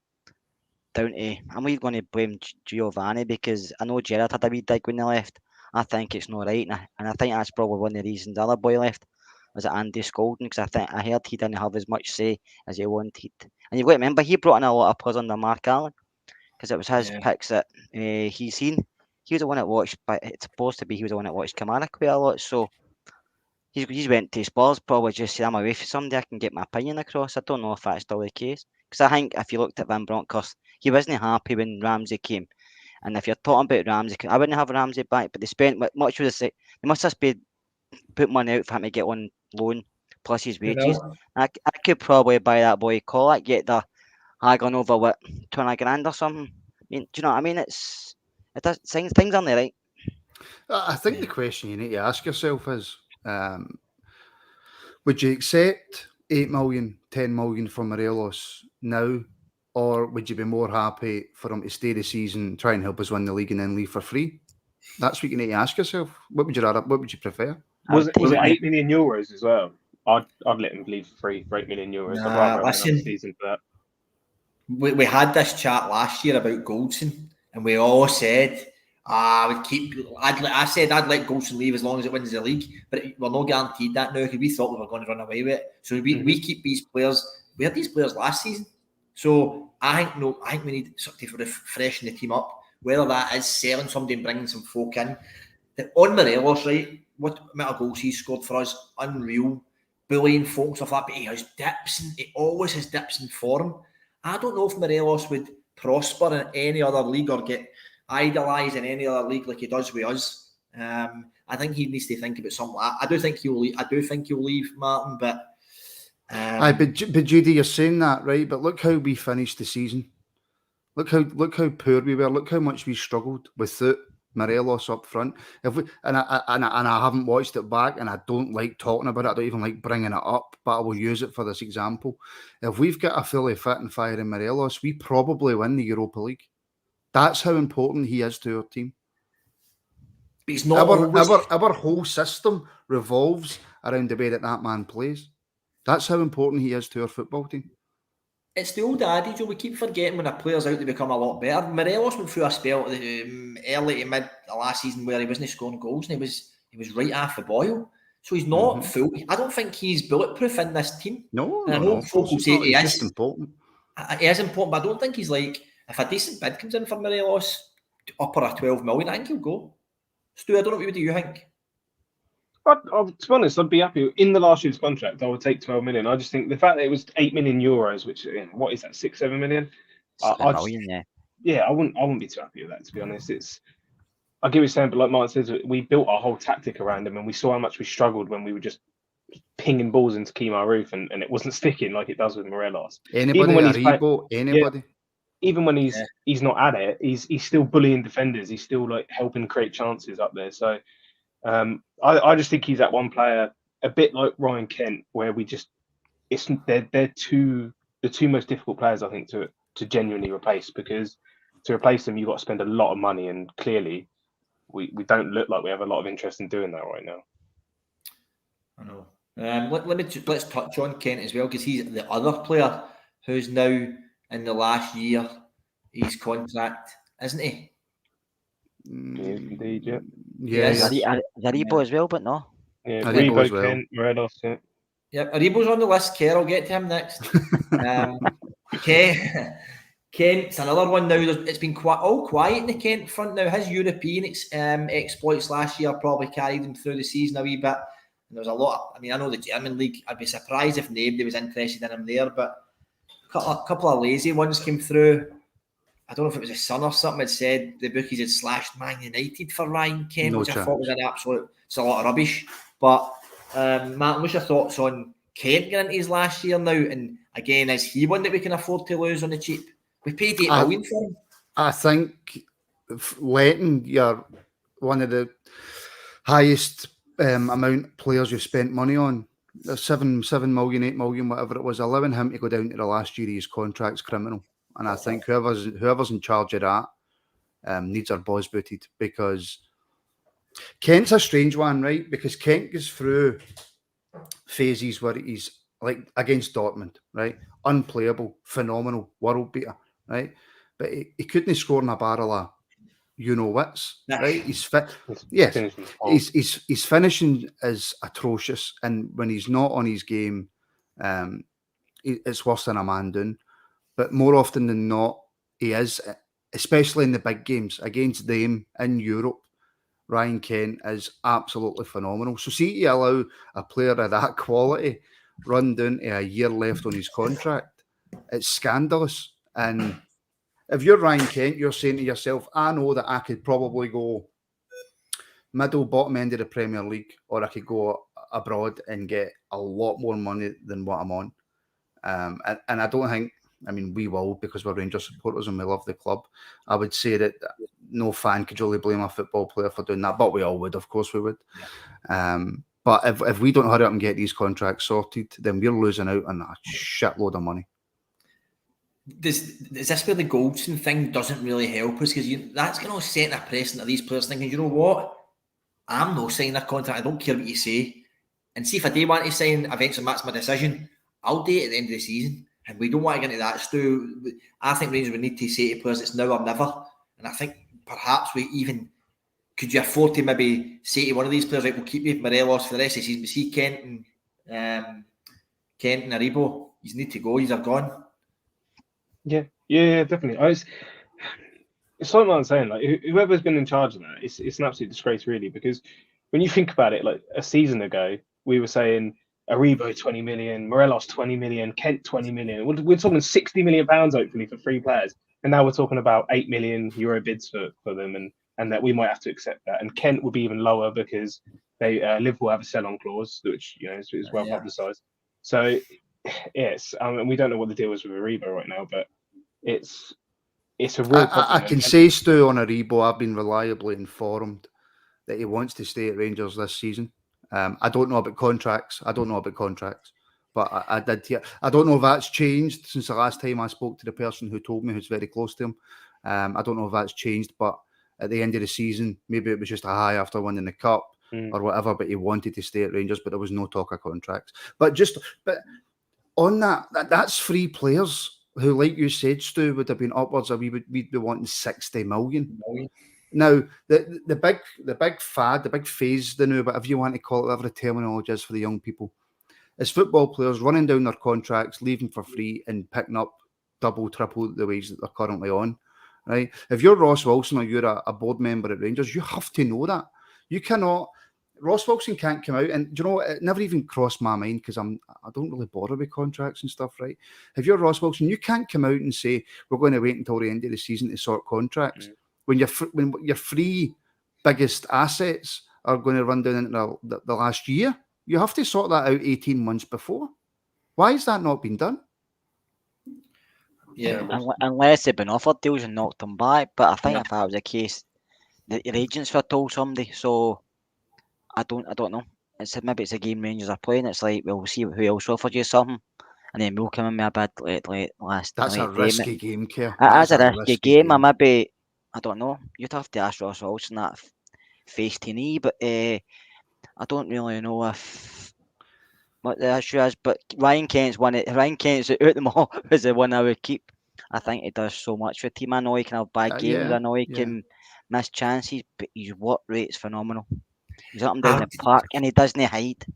down to, I'm even going to blame Giovanni, because I know Gerrard had a wee dig when he left. I think it's not right, and I think that's probably one of the reasons the other boy left, was it Andy Scolding, because I heard he didn't have as much say as he wanted. And you've got to remember, he brought in a lot of players under Mark Allen, because it was his picks that he's seen. He was the one that watched, but it's supposed to be he was the one that watched Kamara quite a lot. So he's went to Spurs, probably just said, I'm away from somebody, I can get my opinion across. I don't know if that's still the case, because I think if you looked at Van Bronckhorst, he wasn't happy when Ramsey came. And if you're talking about Ramsey, I wouldn't have Ramsey back, but they spent much of the say. They must have put money out for him to get on loan plus his wages. I could probably buy that boy Colak, get the haggling over what, 20 grand or something. I mean, do you know what I mean? Things aren't right. I think the question you need to ask yourself is, would you accept 8 million, 10 million for Morelos now, or would you be more happy for him to stay the season, try and help us win the league, and then leave for free? That's what you need to ask yourself. What would you prefer? Was it €8 million as well? I'd let him leave for free for €8 million. I'd rather have another season for that. We had this chat last year about Goldson, and we all said, I said I'd let Goldson leave as long as it wins the league, but we're not guaranteed that now, because we thought we were going to run away with it. So we keep these players. We had these players last season, so I think we need something to freshen the team up. Whether that is selling somebody and bringing some folk in. On Morelos, right? What amount of goals he scored for us? Unreal. Bullying folk, stuff like that. But he has dips, and he always has dips in form. I don't know if Morelos would prosper in any other league or get idolised in any other league like he does with us. I think he needs to think about something like that. I do think he'll leave, Martin, but but Judy, you're saying that, right? But look how we finished the season. Look how poor we were. Look how much we struggled without Morelos up front. And I haven't watched it back, and I don't like talking about it. I don't even like bringing it up, but I will use it for this example. If we've got a fully fit and firing Morelos, we probably win the Europa League. That's how important he is to our team. But he's not our whole system revolves around the way that man plays. That's how important he is to our football team. It's the old adage, we keep forgetting when a player's out, they become a lot better. Morelos went through a spell early to mid last season where he wasn't scoring goals, and he was right off the boil. So he's not full. I don't think he's bulletproof in this team. No, and I know folk will say he is. Just important. He is important, but I don't think he's like, if a decent bid comes in for Morelos, upper of 12 million, I think he'll go. Stu, I don't know, what do you think? To be honest, I'd be happy. In the last year's contract, I would take 12 million. I just think the fact that it was €8 million, which, what is that, 6-7 million? 7 million, yeah. I wouldn't be too happy with that, to be honest. I get what you're saying, but like Martin says, we built our whole tactic around him, and we saw how much we struggled when we were just pinging balls into Kemar Roof, and it wasn't sticking like it does with Morelos. Anybody, Aribo, anybody. Even when he's not at it, he's still bullying defenders. He's still like helping create chances up there. So I just think he's that one player, a bit like Ryan Kent, where they're the two most difficult players I think to genuinely replace, because to replace them you've got to spend a lot of money, and clearly we don't look like we have a lot of interest in doing that right now. I know. Let's touch on Kent as well, because he's the other player who's now in the last year his contract, isn't he? Yes, indeed, yeah. Yes. Aribo as well, but no. Yeah, Aribo as well. Kent, Morelos, yeah. Yep, Aribo's on the list, Kerr. I'll get to him next. Kent's another one now. It's been all quiet in the Kent front now. His European exploits last year probably carried him through the season a wee bit. And there was a lot. I know the German league. I'd be surprised if nobody was interested in him there. But a couple of lazy ones came through. I don't know if it was his son or something had said the bookies had slashed Man United for Ryan Kent, which I thought was an absolute. It's a lot of rubbish. But Martin, what's your thoughts on Kent getting into his last year now? And again, is he one that we can afford to lose on the cheap? We paid $8 million for him. I think letting you're one of the highest amount of players you've spent money on. 7 million, 8 million, whatever it was, allowing him to go down to the last year of his contract's criminal. And I think whoever's in charge of that needs their balls booted, because Kent's a strange one, right? Because Kent goes through phases where he's like against Dortmund, right? Unplayable, phenomenal, world beater, right? But he couldn't score in a barrel of wits, right? He's fit. Yes, his finishing is atrocious, and when he's not on his game, it's worse than a man doing. But more often than not, he is, especially in the big games against them in Europe. Ryan Kent is absolutely phenomenal. So see, you allow a player of that quality run down to a year left on his contract, it's scandalous. And if you're Ryan Kent, you're saying to yourself, I know that I could probably go middle, bottom end of the Premier League, or I could go abroad and get a lot more money than what I'm on. And I don't think, we will, because we're Rangers supporters and we love the club. I would say that no fan could really blame a football player for doing that, but we all would, of course we would. Yeah. But if we don't hurry up and get these contracts sorted, then we're losing out on a shitload of money. Is this where the Goldson thing doesn't really help us? Because that's going to set a precedent of these players thinking, you know what? I'm not signing a contract. I don't care what you say. And see, if I do want to sign, eventually that's my decision. I'll do it at the end of the season. And we don't want to get into that, Stu. I think Rangers would need to say to players, it's now or never. And I think perhaps could you afford to maybe say to one of these players, right, we'll keep you Morelos for the rest of the season, but see Kent and Aribo, you need to go, you're gone. Yeah, definitely. It's like what I'm saying, like whoever's been in charge of that, it's an absolute disgrace, really, because when you think about it, like a season ago, we were saying Aribo 20 million, Morelos 20 million, Kent 20 million. We're talking 60 million pounds hopefully for 3 players, and now we're talking about €8 million bids for them, and that we might have to accept that. And Kent will be even lower because they Liverpool have a sell-on clause, which is well publicised. So yes, we don't know what the deal is with Aribo right now, but it's a real problem. I can say, Stu, on Aribo, I've been reliably informed that he wants to stay at Rangers this season. I don't know about contracts. But I did hear. I don't know if that's changed since the last time I spoke to the person who told me, who's very close to him. I don't know if that's changed, but at the end of the season, maybe it was just a high after winning the cup or whatever, but he wanted to stay at Rangers, but there was no talk of contracts. But on that's 3 players who, like you said, Stu, would have been upwards of, we'd be wanting 60 million. Now, the big fad, the big phase, the new, whatever you want to call it, whatever the terminology is for the young people, is football players running down their contracts, leaving for free and picking up double, triple the wage that they're currently on, right? If you're Ross Wilson or you're a board member at Rangers, you have to know that. You cannot, Ross Wilson can't come out, and do you know what? It never even crossed my mind because I don't really bother with contracts and stuff, right? If you're Ross Wilson, you can't come out and say we're going to wait until the end of the season to sort contracts when your three biggest assets are going to run down into the last year. You have to sort that out 18 months before. Why has that not been done? Yeah, unless they've been offered deals and knocked them back. But I think if that was the case, your agents were told somebody. So I don't know. Maybe it's a game Rangers are playing. It's like, well, we'll see who else offered you something, and then we'll come in with a bid late last. That's a risky game, Kerr. That's a risky game. I maybe, I don't know. You'd have to ask Ross Wilson that face to knee, but I don't really know if what the issue is. But Ryan Kent's out of them all is the one I would keep. I think he does so much for the team. I know he can have bad games. I know he can miss chances, but his work rate's phenomenal. He's up and down the park, and he doesn't hide.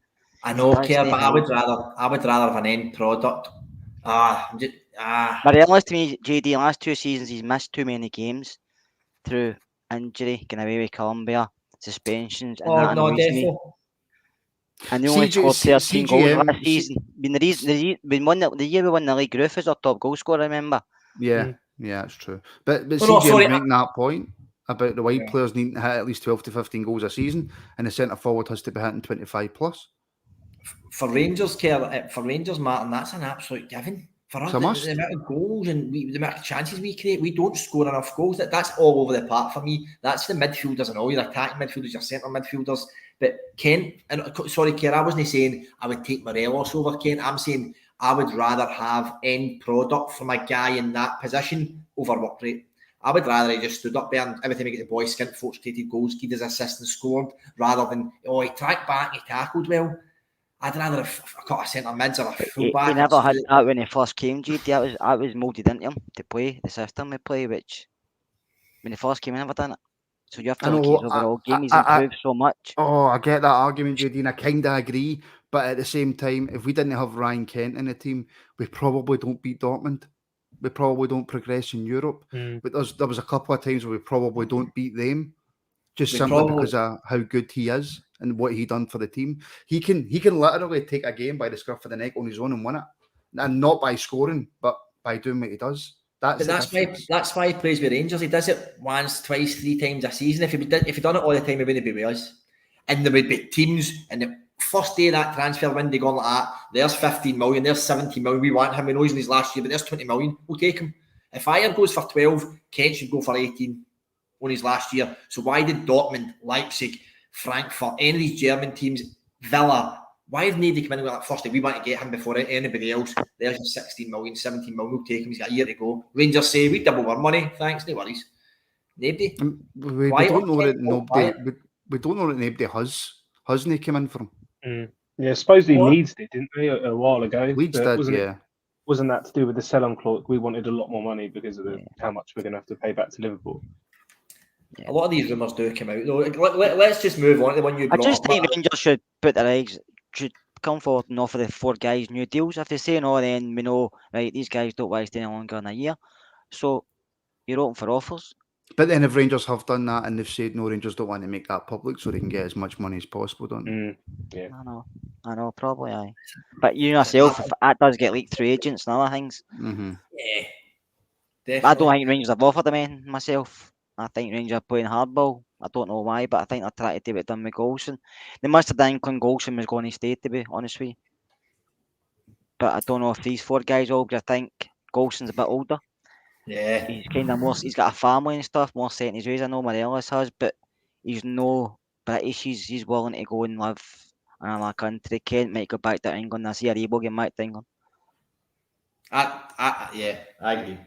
I know, Kerr, but I would rather have an end product. But honest to me, JD, last 2 seasons he's missed too many games through injury, getting away with Colombia, suspensions, and that annoys me. And they only scored 13 goals last season. The year we won the league, Roof is our top goal scorer, remember? Yeah, that's true. But CGM making that point about the wide players needing to hit at least 12 to 15 goals a season, and the centre forward has to be hitting 25 plus. For Rangers, Martin, that's an absolute given. For us, the amount of goals and the amount of chances we create, we don't score enough goals. That's all over the park for me. That's the midfielders and all your attacking midfielders, your centre midfielders. But Kent, and sorry, Kerr, I wasn't saying I would take Morelos over Kent. I'm saying I would rather have end product from a guy in that position over work rate. I would rather he just stood up there and every time he get the boy skint, folks created goals, keyed his assist and scored, rather than, he tracked back, he tackled well. I'd rather have got a centre mids or a full back. He never had that when he first came, GD. I was moulded into him to play the system we play, which when he first came in, never done it. So you have to look at his overall game. He's improved so much. Oh, I get that argument, JD, and I kind of agree. But at the same time, if we didn't have Ryan Kent in the team, we probably don't beat Dortmund. We probably don't progress in Europe. But there was a couple of times where we probably don't beat them, just simply because of how good he is and what he done for the team. He can literally take a game by the scruff of the neck on his own and win it, and not by scoring, but by doing what he does. That's why he plays with Rangers. He does it once, twice, 3 times a season. If he done it all the time, he wouldn't be with us. And there would be teams, and the first day of that transfer window going like that, there's 15 million, there's 17 million. We want him. We know he's in his last year, but there's 20 million. We'll take him. If Ayer goes for 12, Kent should go for 18 on his last year. So why did Dortmund, Leipzig, Frankfurt, any of these German teams, Villa, why have nobody come in with that first day? We want to get him before anybody else. There's 16 million, 17 million. We'll take him. He's got a year to go. Rangers say, we double our money. Thanks, no worries. Nobody. We don't know that nobody hasn't come in for him. Yeah, supposedly Leeds did, didn't they, a while ago? Leeds did, Wasn't that to do with the sell-on clause? We wanted a lot more money because of how much we're going to have to pay back to Liverpool. Yeah. A lot of these rumours do come out, though. Let's just move on to the one you brought up. I just think Rangers should come forward and offer the 4 guys new deals. If they say no, then we know, right, these guys don't want to stay any longer than a year. So you're open for offers. But then if Rangers have done that and they've said no, Rangers don't want to make that public so they can get as much money as possible, don't they? Yeah. I know, probably aye. But you yourself, if that does get leaked through agents and other things. Mm-hmm. Yeah. Definitely. I don't think Rangers have offered them in myself. I think Rangers are playing hardball. I don't know why, but I think they're trying to do what done with Golson. They must have done when Golson was going to stay, to be honest with you. But I don't know if these 4 guys all, because I think Golson's a bit older. Yeah. He's kind of more, he's got a family and stuff, more set in his ways. I know Morelos has, but he's no British. He's willing to go and live in another country. Kent might go back to England. I see Aribo getting back to England. I agree.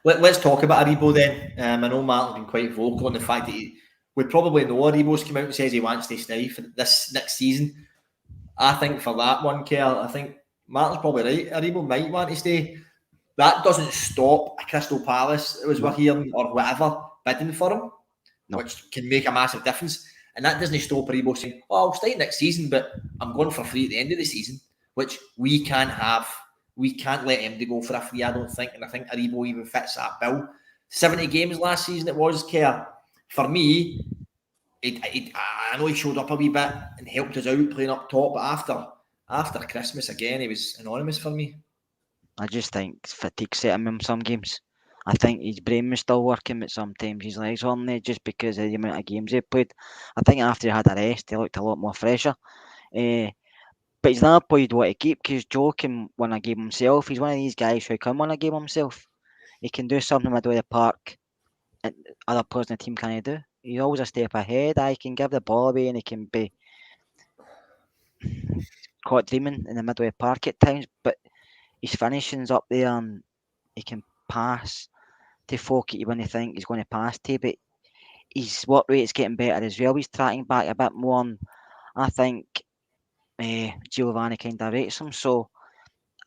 Let's talk about Aribo then. I know Martin's been quite vocal on the fact that we probably know Aribo's come out and says he wants to stay for this next season. I think for that one, Kerr, I think Martin's probably right. Aribo might want to stay. That doesn't stop a Crystal Palace, as we're hearing, or whatever, bidding for him, which can make a massive difference. And that doesn't stop Aribo saying, I'll stay next season, but I'm going for free at the end of the season, which we can't have. We can't let him go for a free, I don't think. And I think Aribo even fits that bill. 70 games last season it was, Kerr. For me, I know he showed up a wee bit and helped us out playing up top, but after Christmas again, he was anonymous for me. I just think fatigue set him in some games. I think his brain was still working, but sometimes his legs weren't there just because of the amount of games he played. I think after he had a rest, he looked a lot more fresher. But he's not a boy you'd want to keep because Joe can win a game himself. He's one of these guys who can win a game himself. He can do something in the middle of the park and other players in the team can't do. He's always a step ahead. He can give the ball away and he can be caught dreaming in the middle of the park at times, but his finishing's up there and he can pass to folk that you wouldn't think he's going to pass to, but his work rate's getting better as well. He's tracking back a bit more, and I think Giovanni kind of rates him, so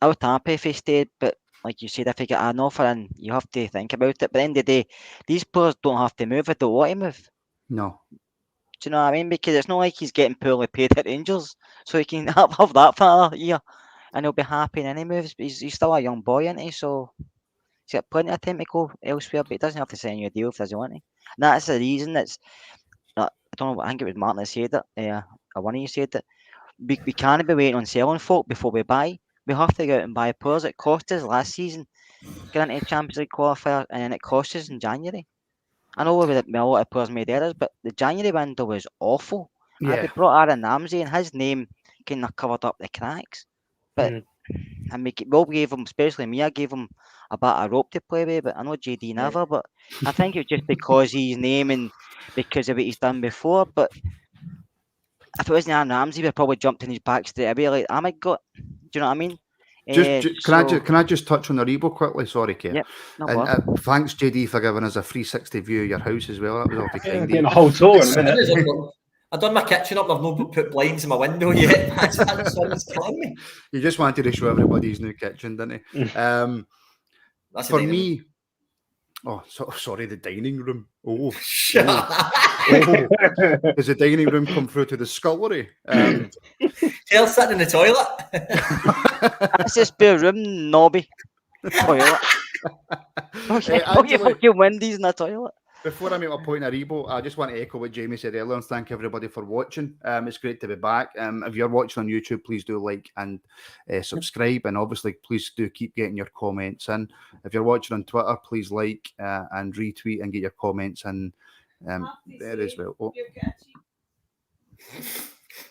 I would happy if he stayed, but like you said, if you get an offer and you have to think about it, but at the end of the day, these players don't have to move if they want to move. No. Do you know what I mean? Because it's not like he's getting poorly paid at Rangers, so he can have that for another year and he'll be happy in any moves, but he's still a young boy, isn't he? So he's got plenty of time to go elsewhere, but he doesn't have to sign you a deal if he doesn't want to. And that's the reason I don't know, I think it was Martin that said it, or one of you said that we can't be waiting on selling folk before we buy. We have to go out and buy players. It cost us last season, get into Champions League qualifier, and then it cost us in January. I know a lot of players made errors, but the January window was awful. Yeah. We brought Aaron Ramsey, and his name kind of covered up the cracks. But and we gave him, especially me, I gave him a bit of rope to play with, but I know JD never. But I think it was just because his name and because of what he's done before. But if it wasn't Aaron Ramsey, we'd probably jumped in his back straight away like Ahmed got. Do you know what I mean? Can I just touch on Aribo quickly? Sorry, Kev. Yep, no and thanks, JD, for giving us a 360 view of your house as well. That was awfully kind. Getting a whole tour in a minute. I've done my kitchen up. I've not put blinds in my window yet. That's killing me. You just wanted to show everybody his new kitchen, didn't he? For me, sorry, the dining room. Does the dining room come through to the scullery? Tail sitting in the toilet. That's just spare room, Nobby. Toilet. Okay, Wendy's in the toilet. Before I make my point, Aribo, I just want to echo what Jamie said earlier and thank everybody for watching. It's great to be back. If you're watching on YouTube, please do like and subscribe, and obviously please do keep getting your comments in. If you're watching on Twitter, please like and retweet and get your comments in there as well. Oh.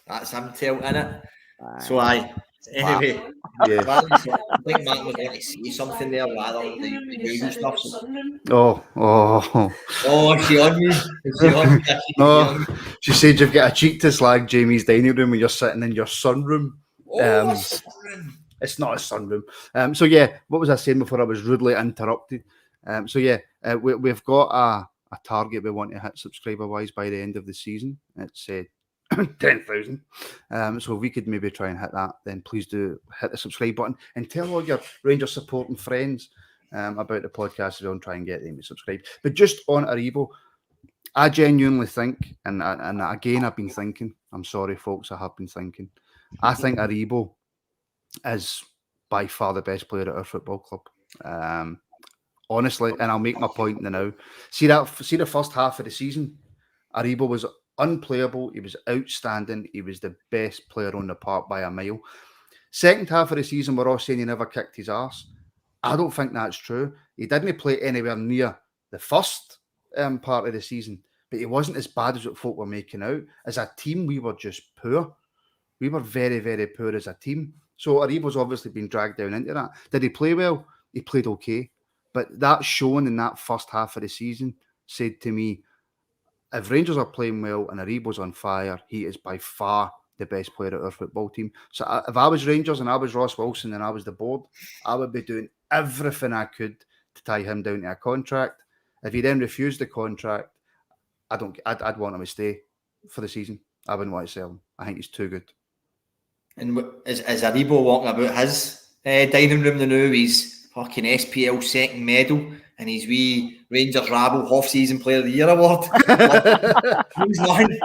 That's him tail in it. So anyway, yeah. I think Martin was going to see something there rather than the usual stuff. Is she on me? Is she on me? No, she said you've got a cheek to slag Jamie's dining room when you're sitting in your sunroom. Sunroom. It's not a sunroom. So yeah, what was I saying before I was rudely interrupted? We've got a target we want to hit subscriber-wise by the end of the season. It's 10,000. So if we could maybe try and hit that, then please do hit the subscribe button and tell all your Rangers supporting friends about the podcast as well and try and get them to subscribe. But just on Aribo, I genuinely think, and again I've been thinking, I'm sorry folks, I have been thinking, I think Aribo is by far the best player at our football club. Honestly, and I'll make my point now. See the first half of the season, Aribo was unplayable. He was outstanding. He was the best player on the park by a mile. Second half of the season, we're all saying he never kicked his arse. I don't think that's true. He didn't play anywhere near the first part of the season, but he wasn't as bad as what folk were making out. As a team, we were just poor. We were very, very poor as a team. So Aribo's obviously been dragged down into that. Did he play well? He played okay. But that shown in that first half of the season said to me, if Rangers are playing well and Aribo's on fire, he is by far the best player at our football team. So if I was Rangers and I was Ross Wilson and I was the board, I would be doing everything I could to tie him down to a contract. If he then refused the contract, I'd want him to stay for the season. I wouldn't want to sell him. I think he's too good. And is Aribo walking about his dining room now? He's fucking SPL second medal and his wee Rangers Rabble half-season player of the year award. Means nothing.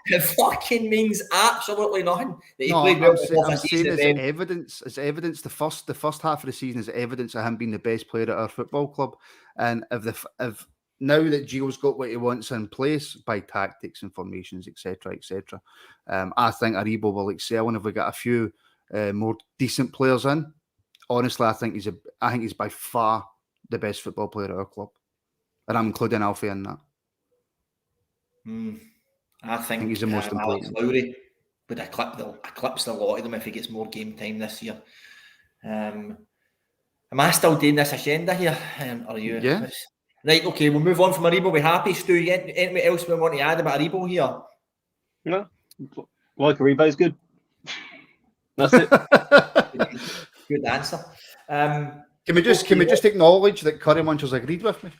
It fucking means absolutely nothing. That he played well I'm saying it's evidence. It's evidence. The first half of the season is evidence of him being the best player at our football club. And if now that Gio's got what he wants in place by tactics and formations, etc., etc., I think Aribo will excel. And if we get a few more decent players in, honestly, I think he's by far the best football player at our club, and I'm including Alfie in that. I think he's the most important. Alex Lowry would eclipse a lot of them if he gets more game time this year. Am I still doing this agenda here? Are you? Yeah. Right, okay, we'll move on from Aribo. We're happy. Stu, anything else we want to add about Aribo here? No. Like Aribo's good. That's it. Good answer. Can we just acknowledge that Curry Muncher's agreed with me?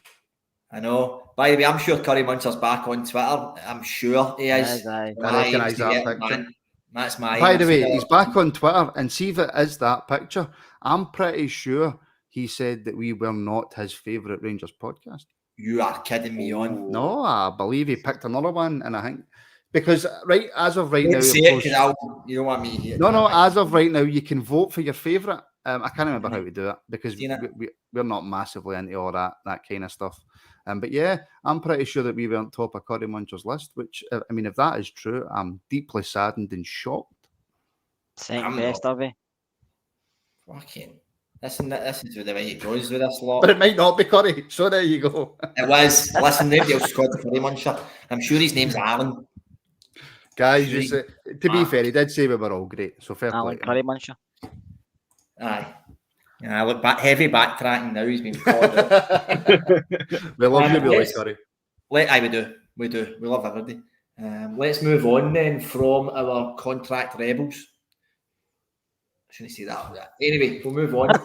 I know. By the way, I'm sure Curry Muncher's back on Twitter. I'm sure he is. I recognise that picture. Man. That's my. By the way, he's back on Twitter, and see if it is that picture. I'm pretty sure he said that we were not his favourite Rangers podcast. You are kidding me on. No, I believe he picked another one, and I think because as of right now, you don't want me here. No, as of right now, you can vote for your favourite. I can't remember how to do it because we're not massively into all that kind of stuff. But yeah, I'm pretty sure that we were on top of Curry Muncher's list, which, I mean, if that is true, I'm deeply saddened and shocked. Second best, are we? Fucking listen to the way it goes with this lot. But it might not be Curry, so there you go. It was. Listen, nobody else scored Curry Muncher. I'm sure his name's Alan. Guys, to be fair, he did say we were all great, so fair Alan play. Curry Muncher. Aye. Yeah, look back, heavy backtracking now. He's been called out. We love you, Billy Curry. We do. We love everybody. Let's move on then from our contract rebels. I shouldn't say that. Anyway, we'll move on. I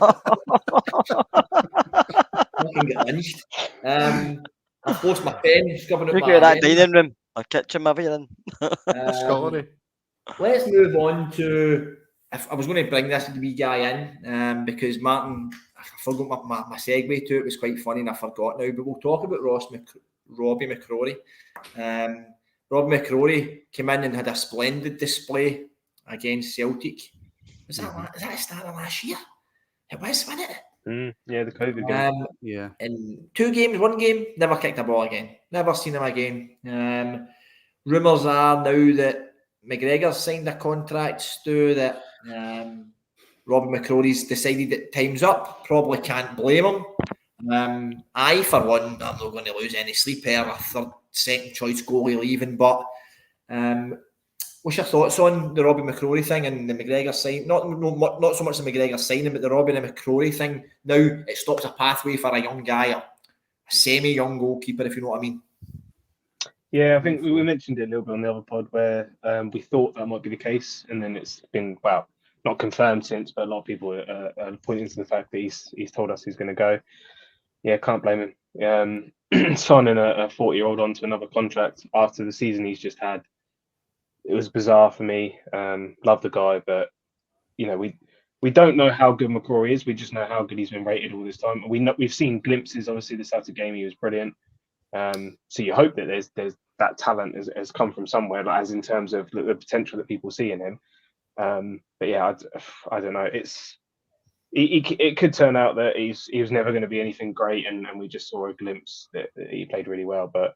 can get lynched. I've lost my pen. Look at that dining room or kitchen, everything. Let's move on to. I was going to bring this wee guy in because Martin, I forgot my segue to it was quite funny and I forgot now, but we'll talk about Robbie McCrory. Robbie McCrory came in and had a splendid display against Celtic. Was that the start of last year? It was, wasn't it? Yeah, the COVID game. Yeah. In 2 games, 1 game, never kicked a ball again. Never seen him again. Rumours are now that McGregor's signed a contract, Stu, that Robbie McCrory's decided that time's up. Probably can't blame him. I, for one, I'm not going to lose any sleep here. A second choice goalie leaving, but what's your thoughts on the Robbie McCrory thing and the McGregor sign? Not so much the McGregor signing, but the Robbie and the McCrory thing. Now it stops a pathway for a young guy, a semi-young goalkeeper, if you know what I mean. Yeah, I think we mentioned it a little bit on the other pod where we thought that might be the case, and then it's been, well, not confirmed since, but a lot of people are pointing to the fact that he's told us he's going to go. Yeah, can't blame him. Signing a 40-year-old onto another contract after the season he's just had, it was bizarre for me. Love the guy, but you know we don't know how good McCrory is. We just know how good he's been rated all this time. We've seen glimpses. Obviously, the Saturday game he was brilliant. So you hope that there's that talent has come from somewhere, like, as in terms of the potential that people see in him. But yeah, I don't know. It could turn out that he was never going to be anything great, and we just saw a glimpse that he played really well. But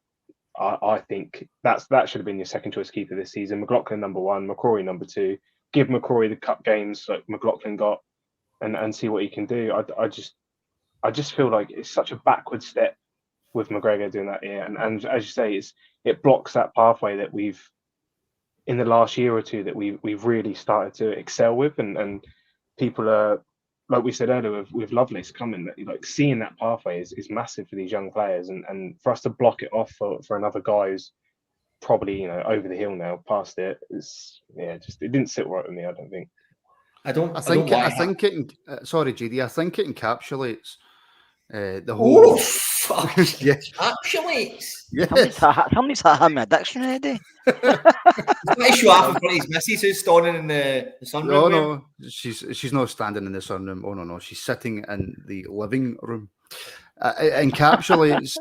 I think that should have been your second choice keeper this season. McLaughlin number 1, McCrory number 2. Give McCrory the cup games like McLaughlin got, and see what he can do. I just feel like it's such a backward step with McGregor doing that here, and as you say, it blocks that pathway that we've in the last year or two that we've really started to excel with, and people are, like we said earlier with Lovelace coming, like seeing that pathway is massive for these young players, and for us to block it off for another guy who's probably over the hill now, past it, it didn't sit right with me. I don't think. I think it. Sorry, GD. I think it encapsulates the whole. Oh, fuck! Yes. Encapsulates. Yes. Somebody's had him in a dictionary, Eddie. He's show off in front of his missus who's standing in the sunroom. No, she's not standing in the sunroom. Oh no, she's sitting in the living room. It encapsulates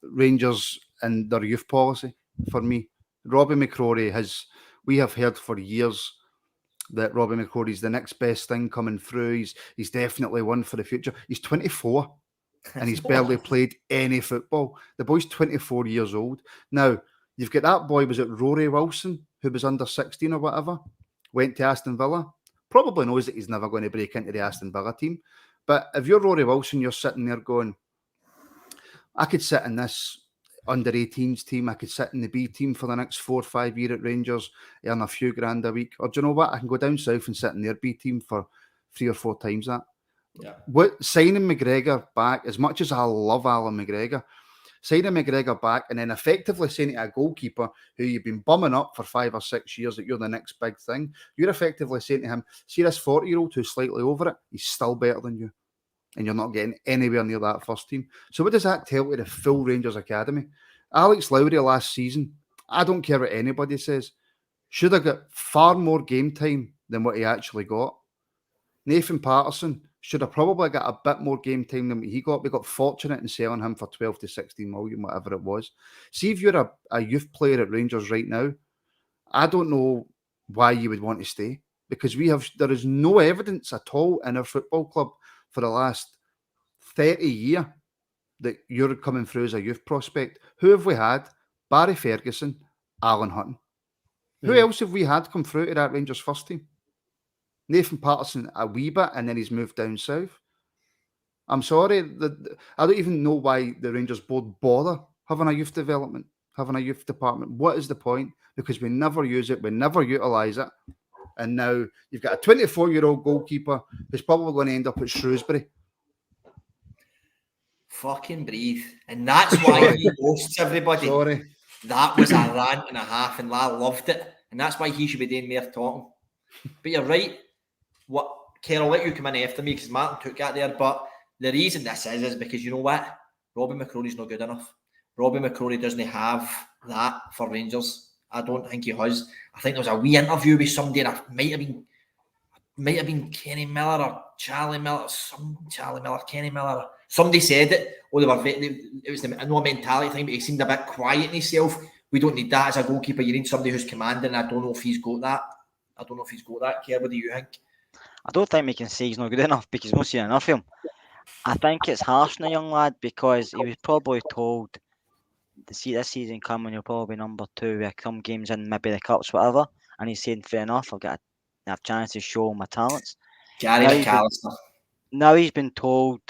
Rangers and their youth policy for me. Robbie McCrory we have heard for years that Robbie McCrory is the next best thing coming through. He's definitely one for the future. He's 24. and he's barely played any football. The boy's 24 years old. Now, you've got that boy, was it Rory Wilson, who was under 16 or whatever, went to Aston Villa, probably knows that he's never going to break into the Aston Villa team. But if you're Rory Wilson, you're sitting there going, I could sit in this under 18s team, I could sit in the B team for the next 4 or 5 years at Rangers, earn a few grand a week. Or do you know what? I can go down south and sit in their B team for 3 or 4 times that. Yeah. What signing McGregor back, as much as I love Alan McGregor, signing McGregor back and then effectively saying to a goalkeeper who you've been bumming up for 5 or 6 years that you're the next big thing, you're effectively saying to him, see this 40-year-old who's slightly over it, he's still better than you. And you're not getting anywhere near that first team. So what does that tell to the full Rangers Academy? Alex Lowry last season, I don't care what anybody says, should have got far more game time than what he actually got. Nathan Patterson should have probably got a bit more game time than he got. We got fortunate in selling him for 12 to 16 million, whatever it was. See, if you're a youth player at Rangers right now, I don't know why you would want to stay, because there is no evidence at all in our football club for the last 30 years that you're coming through as a youth prospect. Who have we had? Barry Ferguson, Alan Hutton. Who else have we had come through to that Rangers first team? Nathan Patterson a wee bit, and then he's moved down south. I'm sorry, I don't even know why the Rangers board bother having a youth development, having a youth department. What is the point? Because we never use it, we never utilise it. And now you've got a 24-year-old goalkeeper who's probably going to end up at Shrewsbury. Fucking breathe. And that's why he boasts everybody. Sorry. That was a rant and a half, and I loved it. And that's why he should be doing more talking. But you're right. Carol, let you come in after me because Martin took that there. But the reason this is because you know what? Robbie McCrory's not good enough. Robbie McCrory doesn't have that for Rangers. I don't think he has. I think there was a wee interview with somebody, and it might have been Kenny Miller or Charlie Miller, Kenny Miller. Somebody said it. It was the mentality thing, but he seemed a bit quiet in himself. We don't need that as a goalkeeper. You need somebody who's commanding. I don't know if he's got that. Kev, what do you think? I don't think we can say he's not good enough because we've not seen enough of him. I think it's harsh on a young lad because he was probably told to see this season coming, he'll probably be number 2 with some games in maybe the cups, whatever. And he's saying, fair enough, I've got a chance to show my talents. Gary McAllister. Now he's been told,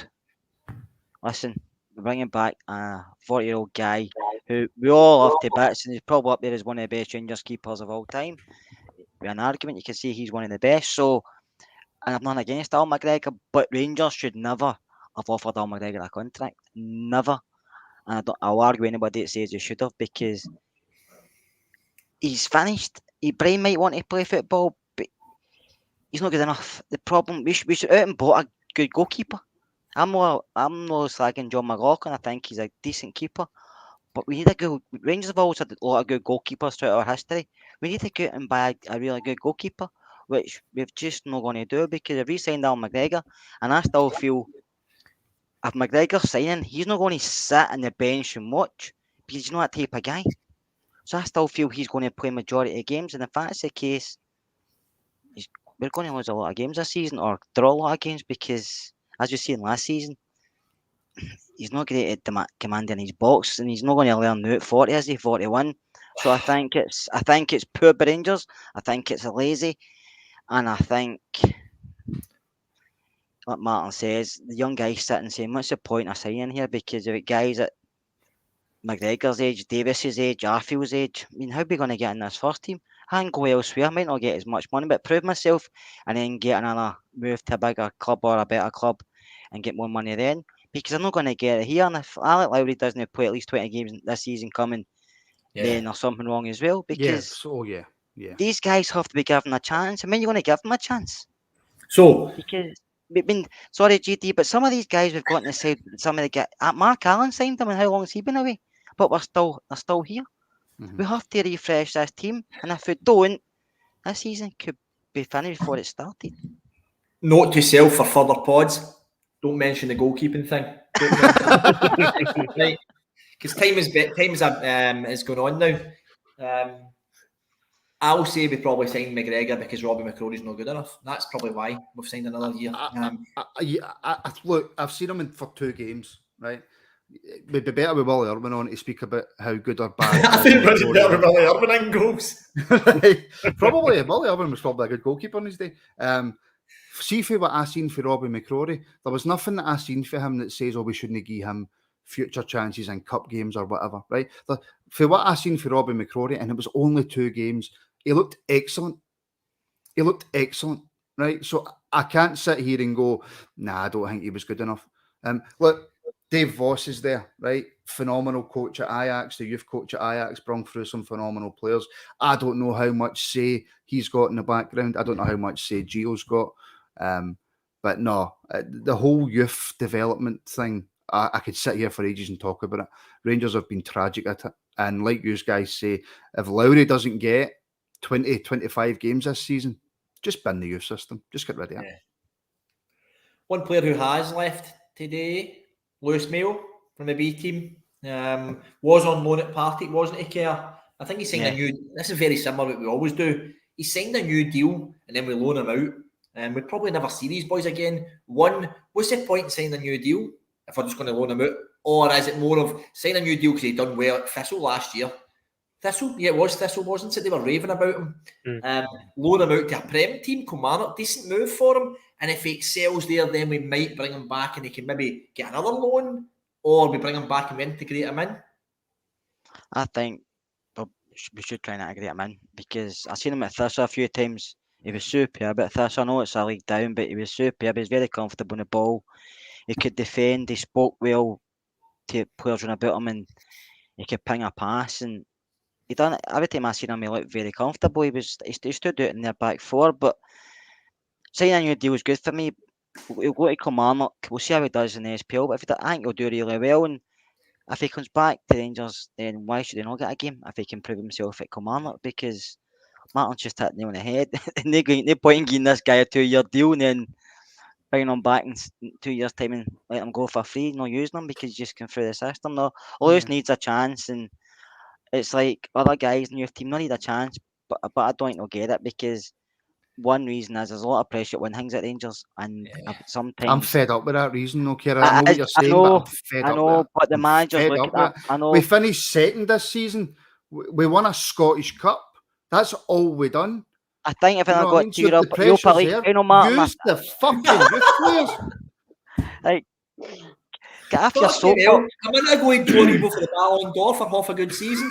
listen, we're bringing back a 40-year-old guy who we all love to bits, and he's probably up there as one of the best Rangers keepers of all time. With an argument, you can say he's one of the best. So, and I've none against Al McGregor, but Rangers should never have offered Al McGregor a contract. Never. And I'll argue anybody that says he should have, because he's finished. Brian might want to play football, but he's not good enough. The problem, we should out and bought a good goalkeeper. I'm not slagging John McLaughlin. I think he's a decent keeper. But we need a good... Rangers have always had a lot of good goalkeepers throughout our history. We need to go out and buy a really good goalkeeper, which we've just not going to do, because if we signed Al McGregor, and I still feel if McGregor's signing, he's not going to sit on the bench and watch, because he's not that type of guy. So I still feel he's going to play majority of games, and if that's the case, we're going to lose a lot of games this season, or draw a lot of games, because as you seen last season, he's not great at commanding his box, and he's not going to learn now at 40, is he? 41. So I think it's poor by Rangers. I think it's lazy, and I think, like Martin says, the young guys sitting saying, what's the point of signing here? Because if guys at McGregor's age, Davis's age, Arfield's age, I mean, how are we going to get in this first team? I can go elsewhere, I might not get as much money, but prove myself and then get another move to a bigger club or a better club and get more money then. Because I'm not going to get it here. And if Alec Lowry doesn't play at least 20 games this season coming, then there's something wrong as well. Because these guys have to be given a chance. I mean, you're going to give them a chance. So, because sorry, GT, but some of these guys we've got in the side, some of the guys, Mark Allen signed them, and how long has he been away? But they're still here. Mm-hmm. We have to refresh this team, and if we don't, this season could be finished before it started. Note to self for further pods: don't mention the goalkeeping thing. Right, because time is going on now. I'll say we probably signed McGregor because Robbie McCrory's not good enough. That's probably why we've signed another year. Look, I've seen him for 2 games. right? We'd be better with Willie Irwin on to speak about how good or bad. I think it was better with Willie Irwin in goals. Right. Probably Willie Irwin was probably a good goalkeeper in his day. See for what I seen for Robbie McCrory, there was nothing that I seen for him that says, "Oh, we shouldn't give him future chances in cup games or whatever." Right? For what I seen for Robbie McCrory, and it was only 2 games, he looked excellent. Right? So I can't sit here and go, "Nah, I don't think he was good enough." Look. Dave Voss is there, right? Phenomenal coach at Ajax. The youth coach at Ajax brung through some phenomenal players. I don't know how much say he's got in the background. I don't know how much say Gio's got. But no, the whole youth development thing, I could sit here for ages and talk about it. Rangers have been tragic at it. And like you guys say, if Lowry doesn't get 20, 25 games this season, just bin the youth system. Just get rid of it. Yeah. One player who has left today, Lewis Mayo from the B team, was on loan at Partick, wasn't he, Kerr? I think he signed a new... This is very similar to what we always do. He signed a new deal and then we loan him out. And we'd probably never see these boys again. One, what's the point in signing a new deal if we're just going to loan him out? Or is it more of sign a new deal because he'd done well at Thistle last year? Thistle? Yeah, it was Thistle, wasn't it? They were raving about him. Loan him out to a Prem team, Kilmarnock, decent move for him. And if he excels there, then we might bring him back and he can maybe get another loan, or we bring him back and we integrate him in. I think we should try and integrate him in, because I've seen him at Thistle a few times. He was superb at Thistle. I know it's a league down, but he was superb. He was very comfortable on the ball. He could defend. He spoke well to players around about him, and he could ping a pass. And he done it. Every time I seen him, he looked very comfortable. He stood out in their back four. But signing a new deal was good for me. He'll go to Kilmarnock. We'll see how he does in the SPL. But I think he'll do really well. And if he comes back to Rangers, then why should he not get a game if he can prove himself at Kilmarnock? Because Martin's just hit the nail on the head. No point in giving this guy a 2-year deal and then bringing him back in 2 years' time and let him go for free, not using him because he's just going through the system. No, Lewis needs a chance, and it's like other guys in your team don't need a chance, but I don't think they'll get it, because one reason is there's a lot of pressure when things at Rangers, and sometimes I'm fed up with that reason, though, Kieran. I know what you're saying, but I'm fed up. I know, but the managers look at that. I know. We finished second this season. We won a Scottish Cup. That's all we done. I think if I got to Europa League final, Martin, use the fucking youth players. Like, get off your soapbox. I'm not going to Aribo for the Ballon d'Or for half a good season.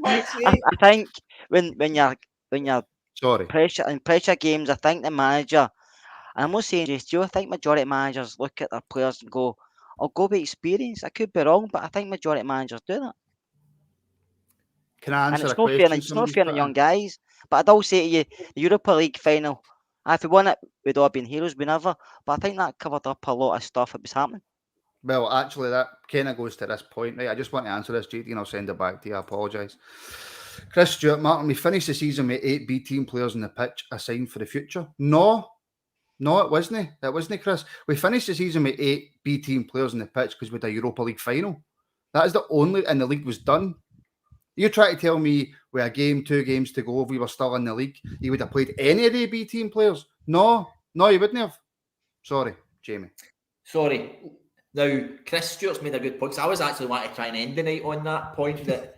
I think when you're pressure games, I think the manager, and I'm not saying just you, I think majority of managers look at their players and go, "I'll go by experience." I could be wrong, but I think majority of managers do that. Can I answer and a question? It's not fair on young guys. But I'll say to you, the Europa League final, if we won it, we'd all been heroes, we never. But I think that covered up a lot of stuff that was happening. Well, actually, that kind of goes to this point, right? I just want to answer this, JD, and I'll send it back to you. I apologise. Chris Stewart, Martin, we finished the season with 8 B team players on the pitch assigned for the future. No, it wasn't. It wasn't, Chris. We finished the season with 8 B team players on the pitch because we had a Europa League final. That is the only, and the league was done. You try to tell me with a game, 2 games to go, if we were still in the league, you would have played any of the B team players? No, you wouldn't have. Sorry, Jamie. Sorry. Now, Chris Stewart's made a good point. So I was actually wanting to try and end the night on that point that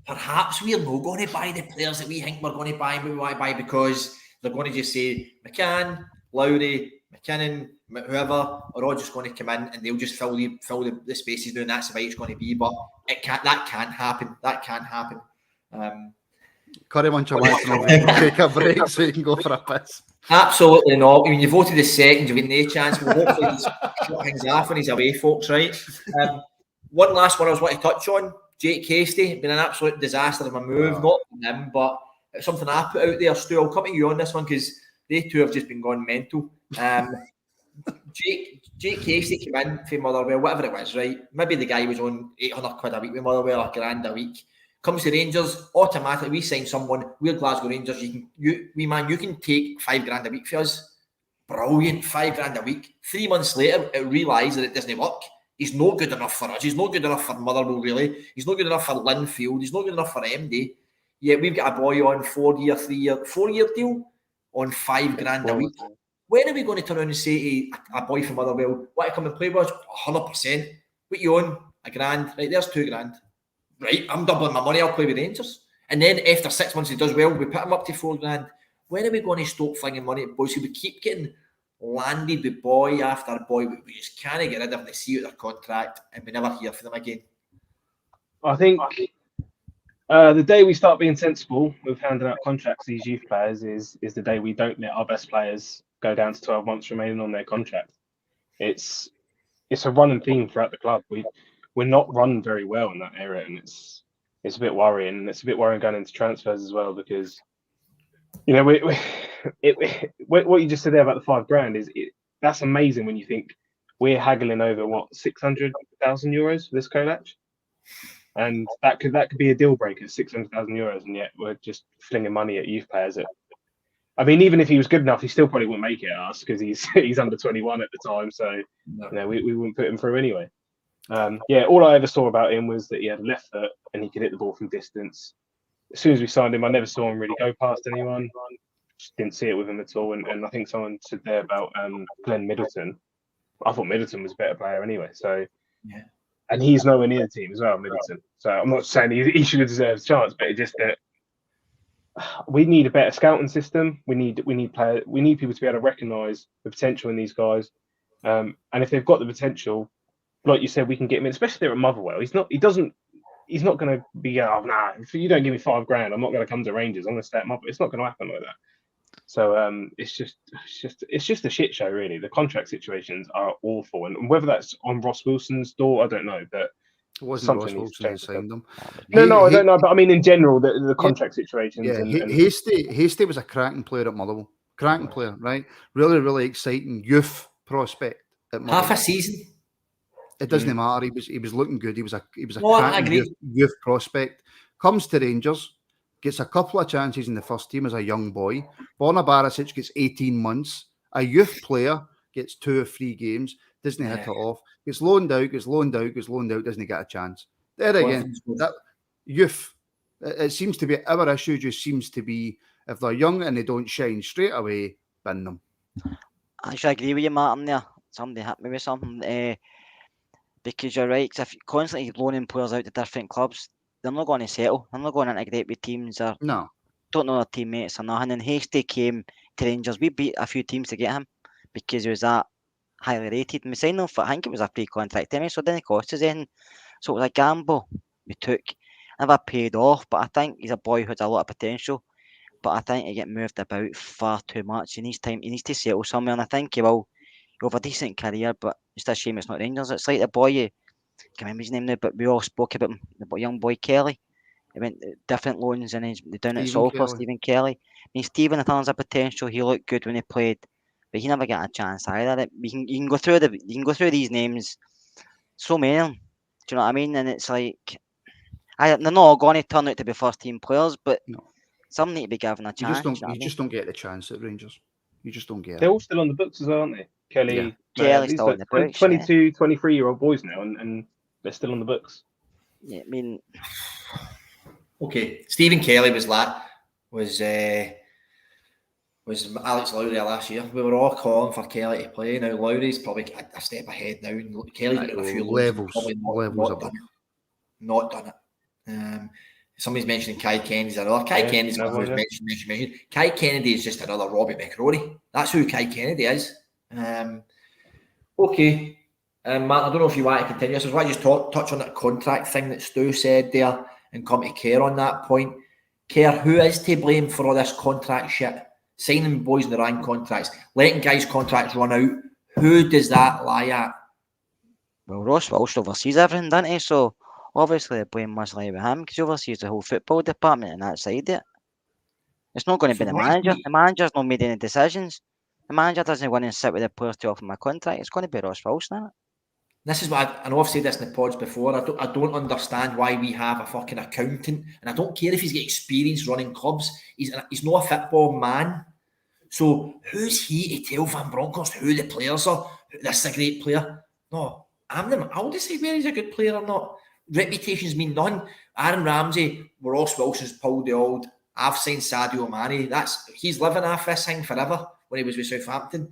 perhaps we're not going to buy the players that we think we're going to buy, but we want to buy because they're going to just say McCann, Lowry, McKinnon, whoever are all just going to come in and they'll just fill the spaces now, and that's the way it's going to be. But that can't happen. That can't happen. Curry wants to take a break so you can go for a piss. Absolutely not. I mean, you voted the second, you've got no chance. We'll hopefully just shut things off when he's away, folks, right? One last one I was wanting to touch on. Jake Hasty, been an absolute disaster of a move, not from him, but it's something I put out there. Stu, I'll come to you on this one because they two have just been gone mental. Jake Hasty came in for Motherwell, whatever it was, right? Maybe the guy was on 800 quid a week with Motherwell, or $1,000 a week. Comes to Rangers, automatically we sign someone. We're Glasgow Rangers. You can take $5,000 a week for us. Brilliant, $5,000 a week. 3 months later, it realised that it doesn't work. He's not good enough for us. He's not good enough for Motherwell, really. He's not good enough for Linfield. He's not good enough for MD. Yet we've got a boy on 4-year deal on $5,000 a week. When are we going to turn around and say to a boy from Motherwell, want to come and play with us? 100%. What you on? £1,000. Right, there's £2,000. Right, I'm doubling my money, I'll play with Rangers. And then after 6 months he does well, we put him up to £4,000. When are we going to stop flinging money at boys? So we keep getting landed with boy after boy. We just can't get rid of them. They see out their contract and we never hear from them again. I think the day we start being sensible with handing out contracts to these youth players is the day we don't let our best players go down to 12 months remaining on their contract. It's a running theme throughout the club. We're not run very well in that area, and it's a bit worrying. And it's a bit worrying going into transfers as well, because what you just said there about the £5,000 that's amazing when you think we're haggling over what €600,000 for this Colak, and that could be a deal breaker, €600,000, and yet we're just flinging money at youth players. I mean, even if he was good enough, he still probably wouldn't make it at us because he's under 21 at the time, so we wouldn't put him through anyway. All I ever saw about him was that he had a left foot and he could hit the ball from distance. As soon as we signed him, I never saw him really go past anyone. Just didn't see it with him at all. And I think someone said there about Glenn Middleton. I thought Middleton was a better player anyway. So, and he's nowhere near the team as well, Middleton. So I'm not saying he should have deserved a chance, but it's just that we need a better scouting system. We need people to be able to recognise the potential in these guys. And if they've got the potential, like you said, we can get him in, especially there at Motherwell. He's not going to be, if you don't give me £5,000, I'm not going to come to Rangers. I'm going to stay at Motherwell. It's not going to happen like that. So it's just a shit show, really. The contract situations are awful, and whether that's on Ross Wilson's door, I don't know. But it wasn't Ross Wilson who signed them. No, I don't know. But I mean, in general, the contract situations. Yeah, Hasty was a cracking player at Motherwell. Cracking player, right? Really, really exciting youth prospect at Motherwell. Half a season. It doesn't matter. He was looking good. He was a cracking youth prospect. Comes to Rangers, gets a couple of chances in the first team as a young boy. Borna Barisic gets 18 months. A youth player gets 2 or 3 games. Doesn't hit it off. Gets loaned out. Doesn't get a chance. There again, that youth. It seems to be our issue. Just seems to be if they're young and they don't shine straight away, bin them. I should agree with you, Martin. There, somebody hit me with something. Because you're right, because if you're constantly loaning players out to different clubs, they're not going to settle. They're not going to integrate with teams or don't know their teammates or nothing. And Hasty came to Rangers. We beat a few teams to get him because he was that highly rated. And we signed him for, I think it was a pre-contract anyway, so it didn't cost us anything. So it was a gamble we took. Never paid off, but I think he's a boy who has a lot of potential. But I think he get moved about far too much. He needs to settle somewhere, and I think he will. He'll have a decent career, but it's a shame it's not Rangers. It's like the boy, I can't remember his name now, but we all spoke about him, the young boy Kelly. He went different loans and he's down at Salford, Stephen Kelly. I mean, Stephen, I thought has a potential. He looked good when he played, but he never got a chance either. You can go through these names, so many of them. Do you know what I mean? And it's like, they're not all going to turn out to be first team players, but some need to be given a chance. You just don't get the chance at Rangers. You just don't get it. They're all still on the books as well, aren't they? Kelly's still on the books. 22, 23-year-old boys now, and they're still on the books. Yeah, I mean, okay. Stephen Kelly was Alex Lowry last year. We were all calling for Kelly to play. Now Lowry's probably a step ahead now. And Kelly's got a few levels above. Not done it. Somebody's mentioning Kai Kennedy's another. Kennedy's one who's mentioned. Kai Kennedy is just another Robbie McCrory. That's who Kai Kennedy is. Okay. Matt, I don't know if you want to continue. So I want to just touch on that contract thing that Stu said there and come to Kerr on that point. Kerr, who is to blame for all this contract shit? Signing boys in the wrong contracts, letting guys' contracts run out. Who does that lie at? Well, Ross Walsh oversees everything, doesn't he? So obviously the blame must lie with him because he oversees the whole football department and that side of it. It's not going to be the manager. The manager's not made any decisions. The manager doesn't want to sit with the players to offer him a contract. It's going to be Ross Walsh, isn't it? This is what I know I've said this in the pods before. I don't understand why we have a fucking accountant, and I don't care if he's got experience running clubs. He's not a football man. So who's he to tell Van Bronckhorst who the players are? This is a great player. No, I'll decide whether he's a good player or not. Reputations mean none. Aaron Ramsey, Ross Wilson's pulled the old. I've signed Sadio Mane. He's living off this thing forever. when he was with Southampton.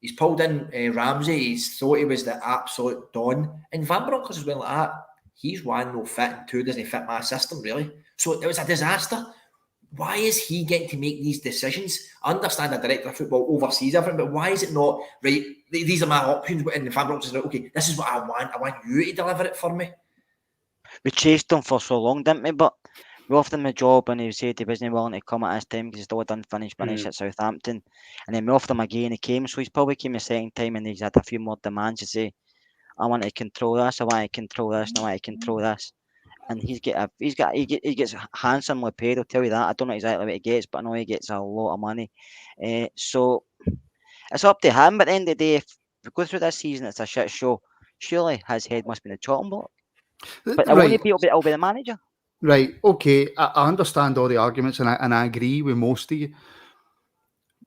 He's pulled in Ramsey. He's thought he was the absolute don. And Van Bronckhorst as well like that. He's one, no fit, and two, doesn't fit my system, really. So it was a disaster. Why is he getting to make these decisions? I understand a director of football oversees everything, but why is it not, right, these are my options, and Van Bronckhorst is like, okay, this is what I want you to deliver it for me. We chased him for so long, didn't we? But we offered him a job and he said he wasn't willing to come at this time because he's still done finish at Southampton. And then we offered him again, he came. So he's probably came a second time and he's had a few more demands to say, I want to control this, I want to control this, and I want to control this. And he gets handsomely paid, I'll tell you that. I don't know exactly what he gets, but I know he gets a lot of money. So it's up to him. But at the end of the day, if we go through this season, it's a shit show. Surely his head must be in the chopping block. But it won't be, it'll be the manager. Right, okay, I understand all the arguments and I agree with most of you.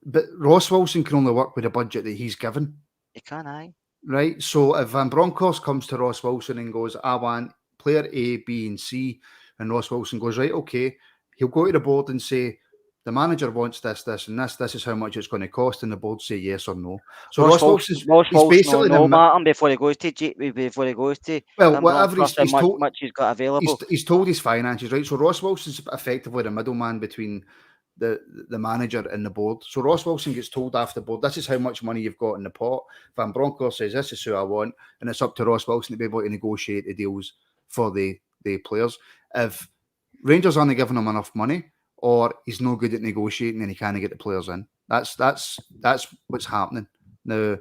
But Ross Wilson can only work with the budget that he's given. He can, aye. Right, so if Van Bronckhorst comes to Ross Wilson and goes, I want player A, B and C, and Ross Wilson goes, right, okay, he'll go to the board and say, the manager wants this, and this is how much it's going to cost, and the board say yes or no. So Ross Wilson's basically Martin before he goes to well, whatever he's told, much he's got available. He's told his finances, right? So Ross Wilson's effectively the middleman between the manager and the board. So Ross Wilson gets told after the board, this is how much money you've got in the pot. Van Bronckhorst says, this is who I want, and it's up to Ross Wilson to be able to negotiate the deals for the players. If Rangers aren't giving him enough money, or he's no good at negotiating and he can't get the players in. That's what's happening. Now,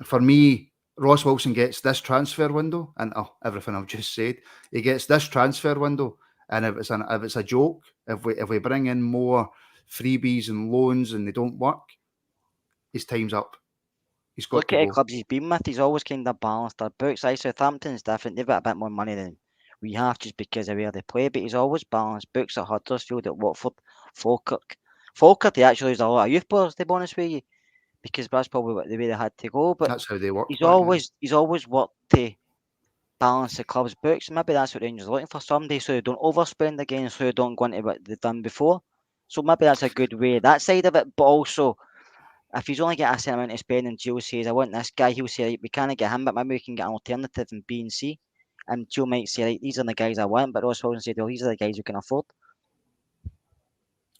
for me, Ross Wilson gets this transfer window, and everything I've just said, he gets this transfer window. And if it's a joke, if we bring in more freebies and loans and they don't work, his time's up. He's got Look at the clubs he's been with. He's always kind of balanced their books. Southampton's different. They've got a bit more money than we have just because of where they play, but he's always balanced books at Huddersfield, at Watford, Falkirk. Falkirk, he actually used a lot of youth players, to be honest with you, because that's probably the way they had to go. But that's how they work. He's always worked to balance the club's books. Maybe that's what Rangers are looking for, somebody so they don't overspend again, so they don't go into what they've done before. So maybe that's a good way, that side of it. But also, if he's only got a certain amount of spending, and Gio says, I want this guy, he'll say, right, we can't get him, but maybe we can get an alternative in B and C. And Joe might say, right, these are the guys I want, but Ross Wilson said, well, these are the guys we can afford.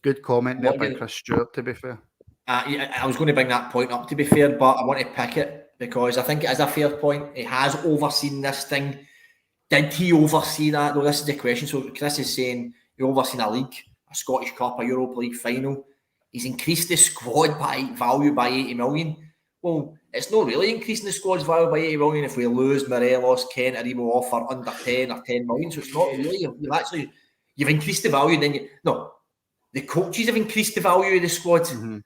Good comment there by Chris Stewart, to be fair. I was going to bring that point up, to be fair, but I want to pick it because I think it is a fair point. He has overseen this thing. Did he oversee that, though? This is the question. So Chris is saying he overseen a league, a Scottish Cup, a Europa League final. He's increased the squad value by 80 million. Well, it's not really increasing the squad's value by 80 million if we lose Morelos, Kent, Aribo offer under 10 or 10 million. So it's not really, you've increased the value, then the coaches have increased the value of the squad. Mm-hmm.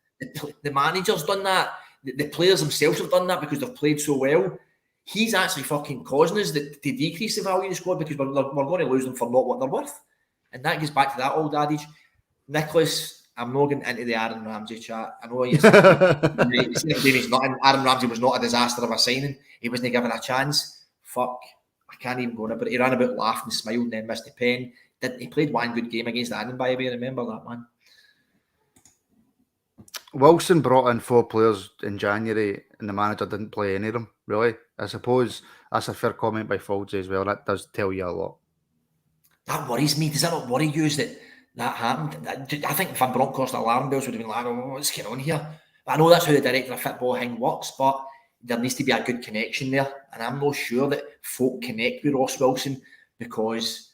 The manager's done that. The players themselves have done that because they've played so well. He's actually fucking causing us to decrease the value of the squad because we're going to lose them for not what they're worth. And that goes back to that old adage. Nicholas, I'm not getting into the Aaron Ramsey chat. I know he's not. Aaron Ramsey was not a disaster of a signing. He wasn't given a chance. Fuck, I can't even go on it. But he ran about, laughed and smiled, and then missed the pen. He played one good game against Annan, by the way. Remember that, man. Wilson brought in 4 players in January, and the manager didn't play any of them. Really, I suppose that's a fair comment by Foldsy as well. That does tell you a lot. That worries me. Does that not worry you? That happened? I think Van Bronckhorst alarm bells would have been like, oh, what's going on here? But I know that's how the director of football thing works, but there needs to be a good connection there. And I'm not sure that folk connect with Ross Wilson because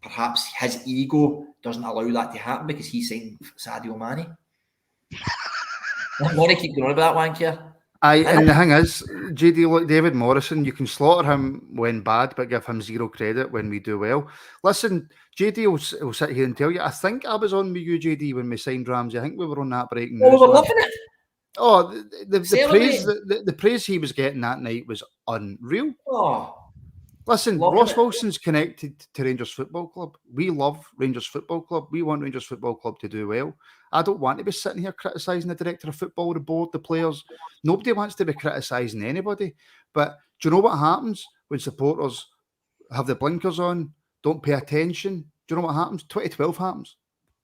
perhaps his ego doesn't allow that to happen because he's signed Sadio Mane. I'm going to keep going on about that wank here. And the thing is, JD, look, David Morrison, you can slaughter him when bad, but give him 0 credit when we do well. Listen, JD will sit here and tell you, I think I was on with you, JD, when we signed Ramsey. I think we were on that breaking news. Oh, we were loving it. Oh, the praise he was getting that night was unreal. Oh, listen, Ross Wilson's connected to Rangers Football Club. We love Rangers Football Club. We want Rangers Football Club to do well. I don't want to be sitting here criticising the director of football, the board, the players. Nobody wants to be criticising anybody. But do you know what happens when supporters have the blinkers on, don't pay attention? Do you know what happens? 2012 happens.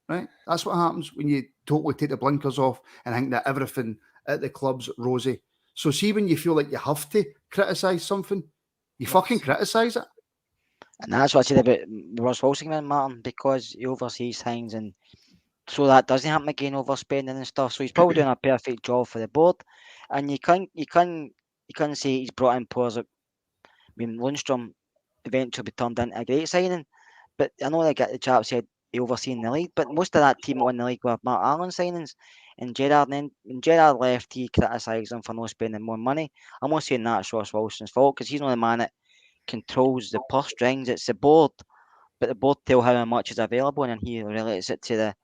right? That's what happens when you totally take the blinkers off and think that everything at the club's rosy. So see, when you feel like you have to criticise something, you fucking criticise it. And that's what I said about Ross Wilson, Martin, because he oversees things, and so that doesn't happen again, overspending and stuff. So he's probably doing a perfect job for the board. And you can't say he's brought in players. I mean, Lundstrom eventually be turned into a great signing, but I know the chap said he overseen the league, but most of that team won the league with Mark Allen signings. And Gerrard, then when Gerrard left, he criticised him for not spending more money. I'm not saying that's Ross Wilson's fault, because he's not the man that controls the purse strings. It's the board, but the board tell how much is available, and then he relates it to the.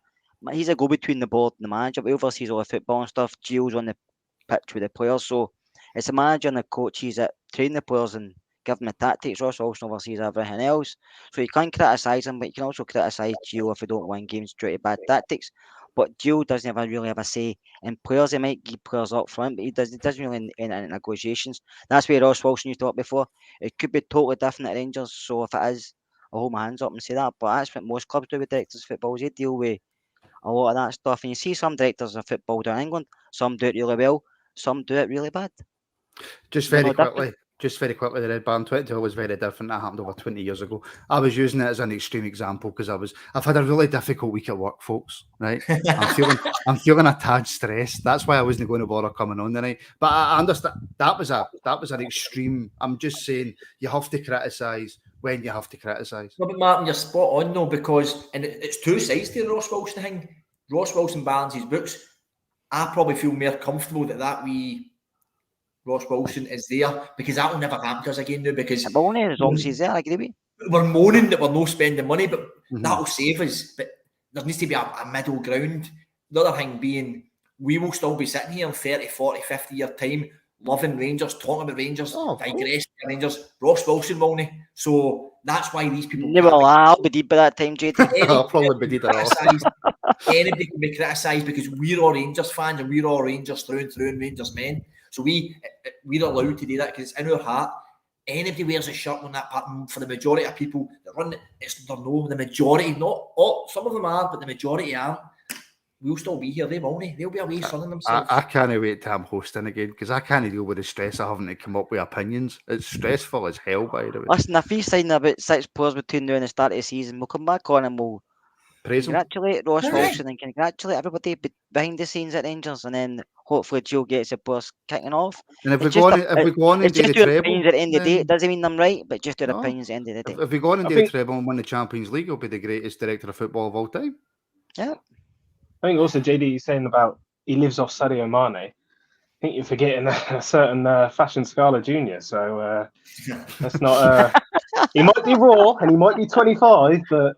He's a go-between the board and the manager, but he oversees all the football and stuff. Gio's on the pitch with the players, so it's the manager and the coaches that train the players and give them the tactics. Ross Wilson oversees everything else, so you can criticise him, but you can also criticise Gio if he don't win games due to bad tactics. But Gio doesn't really have a say in players. He might give players up front, but he doesn't really in negotiations. That's where Ross Wilson used to work before. It could be totally different at Rangers, so if it is, I'll hold my hands up and say that. But that's what most clubs do with directors of football. They deal with a lot of that stuff. And you see some directors of football down in England, some do it really well, some do it really bad. Just very quickly, the Red Barn 22 was very different. That happened over 20 years ago. I was using it as an extreme example because I've had a really difficult week at work, folks. Right, I'm feeling a tad stressed. That's why I wasn't going to bother coming on tonight. But I understand that was an extreme. I'm just saying you have to criticise when you have to criticise. No, but Martin, you're spot on though, because and it's two sides to the Ross Wilson thing. Ross Wilson balances books. I probably feel more comfortable that we. Ross Wilson is there, because that will never happen to us again now, because as long as he's there, I agree with you. We're moaning that we're not spending money, but that will save us. But there needs to be a middle ground. The other thing being, we will still be sitting here in 30, 40, 50 year time loving Rangers, talking about Rangers, digressing about Rangers. Ross Wilson will not. So that's why these people I'll be deep by that time, JT. I'll probably be deep. Anybody can be criticised because we're all Rangers fans and we're all Rangers through and through and Rangers men. So we're allowed to do that because it's in our heart. Anybody wears a shirt on that pattern. For the majority of people that run it, the majority, not all, some of them are, but the majority aren't. We'll still be here. They won't. They'll be away sunning themselves. I can't wait till I'm hosting again because I can't deal with the stress of having to come up with opinions. It's stressful as hell, by the way. Listen, if he's signing about 6 players between now and the start of the season, we'll come back on and we'll congratulate Ross Wilson and congratulate everybody behind the scenes at Rangers, and then hopefully Joe gets the players kicking off. And if we go on and do the treble, opinions at the end of the day, it doesn't mean I'm right, but just their opinions at the end of the day. If we go on and do the treble and win the Champions League, he'll be the greatest director of football of all time. Yeah. I think also JD is saying about he lives off Sadio Mane. I think you're forgetting a certain Fashion Scala Jr. So that's not. He might be raw and he might be 25, but.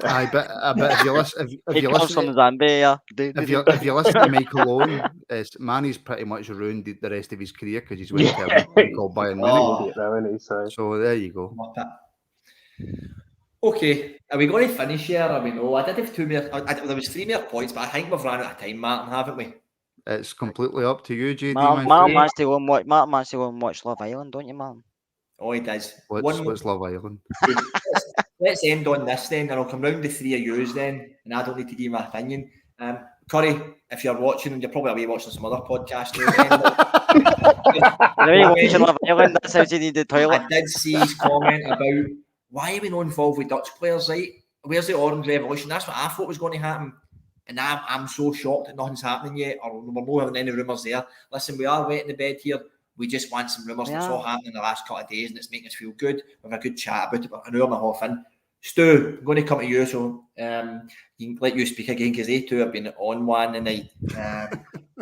I bet if you listen, if you listen to Michael Owen, Mane's pretty much ruined the rest of his career because he's went to a team called Bayern Munich. So there you go. Okay, are we going to finish here? I mean, I did have 2 more. There was 3 more points, but I think we've run out of time, Martin, haven't we? It's completely up to you, JD. Martin wants to go and watch Love Island, don't you, Martin? Oh, he does. What's Love Island? Let's end on this then, and I'll come round to 3 of yours then, and I don't need to give my opinion. Curry, if you're watching, you're probably away watching some other podcast I did see his comment about why are we not involved with Dutch players, right? Where's the Orange Revolution? That's what I thought was going to happen. And I'm so shocked that nothing's happening yet, or we're not having any rumours there. Listen, we are wetting the bed here. We just want some rumours that's all happening in the last couple of days, and it's making us feel good. We have a good chat about it, but an hour and a half in. Stu, I'm going to come to you, so you can let you speak again because they two have been on one tonight.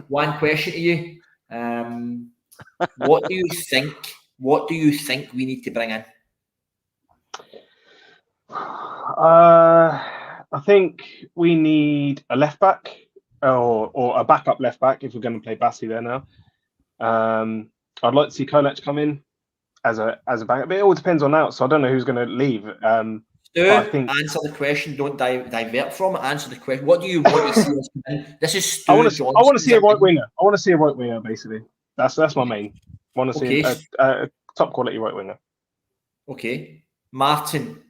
One question to you: what do you think? What do you think we need to bring in? I think we need a left back or a backup left back if we're going to play Bassi there now. I'd like to see Colak come in as a backup, but it all depends on that. So I don't know who's going to leave. Answer the question. Don't divert from it. Answer the question. What do you want to see us come in? This is Stu. I want to see a right winger. I want to see a right winger. Basically, that's my main. I want to see a top quality right winger. Okay, Martin.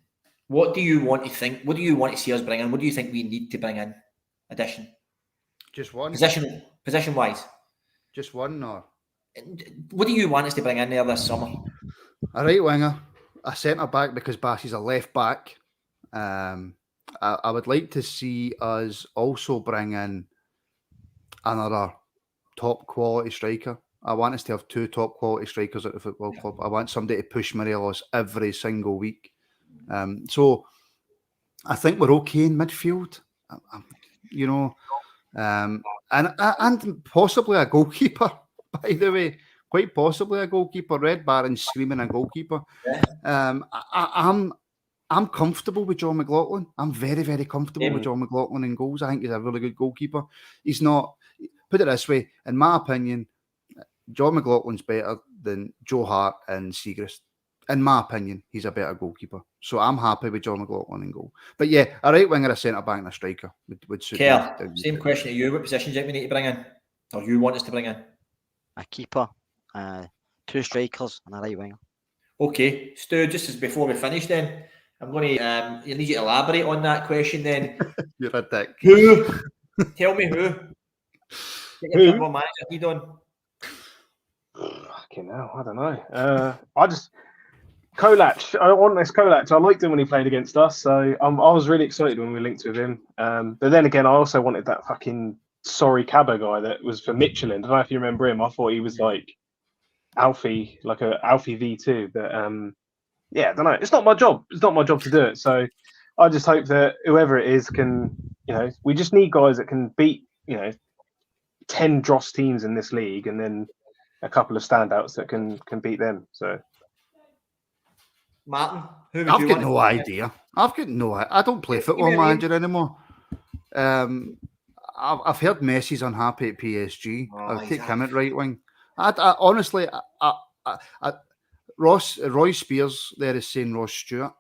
What do you want to think? What do you want to see us bring in? What do you think we need to bring in? Addition. Just one. Position wise. Just one, or what do you want us to bring in there this summer? A right winger, a centre back because Bassey's a left back. I would like to see us also bring in another top quality striker. I want us to have 2 top quality strikers at the football club. I want somebody to push Morelos every single week. So I think we're okay in midfield, you know, and possibly a goalkeeper, by the way. Quite possibly a goalkeeper. Red Baron screaming a goalkeeper. Yeah. I'm comfortable with John McLaughlin. I'm very, very comfortable with John McLaughlin in goals. I think he's a really good goalkeeper. He's not, put it this way, in my opinion, John McLaughlin's better than Joe Hart and Siegrist. In my opinion, he's a better goalkeeper. So I'm happy with John McLaughlin in goal. But yeah, a right winger, a centre back, and a striker would suit me. Same question to you. What positions do we need to bring in? Or you want us to bring in? A keeper, 2 strikers, and a right winger. Okay, Stu, just as before we finish then, I'm going to need you to elaborate on that question then. You're a dick. Who? Tell me who. Get your football manager lead on. Fucking hell, I don't know. Colak. I want this Colak. I liked him when he played against us, so I was really excited when we linked with him. But then again, I also wanted that fucking sorry Cabba guy that was for Michelin. I don't know if you remember him. I thought he was like Alfie, like a Alfie V2. But yeah, I don't know. It's not my job. It's not my job to do it. So I just hope that whoever it is can, we just need guys that can beat, 10 dross teams in this league, and then a couple of standouts that can beat them. So, Martin, who would I've you got want no idea. I've got no. I don't play football manager anymore. I've heard Messi's unhappy at PSG. I'll take him at right wing. I honestly, Roy Spears there is saying Ross Stewart.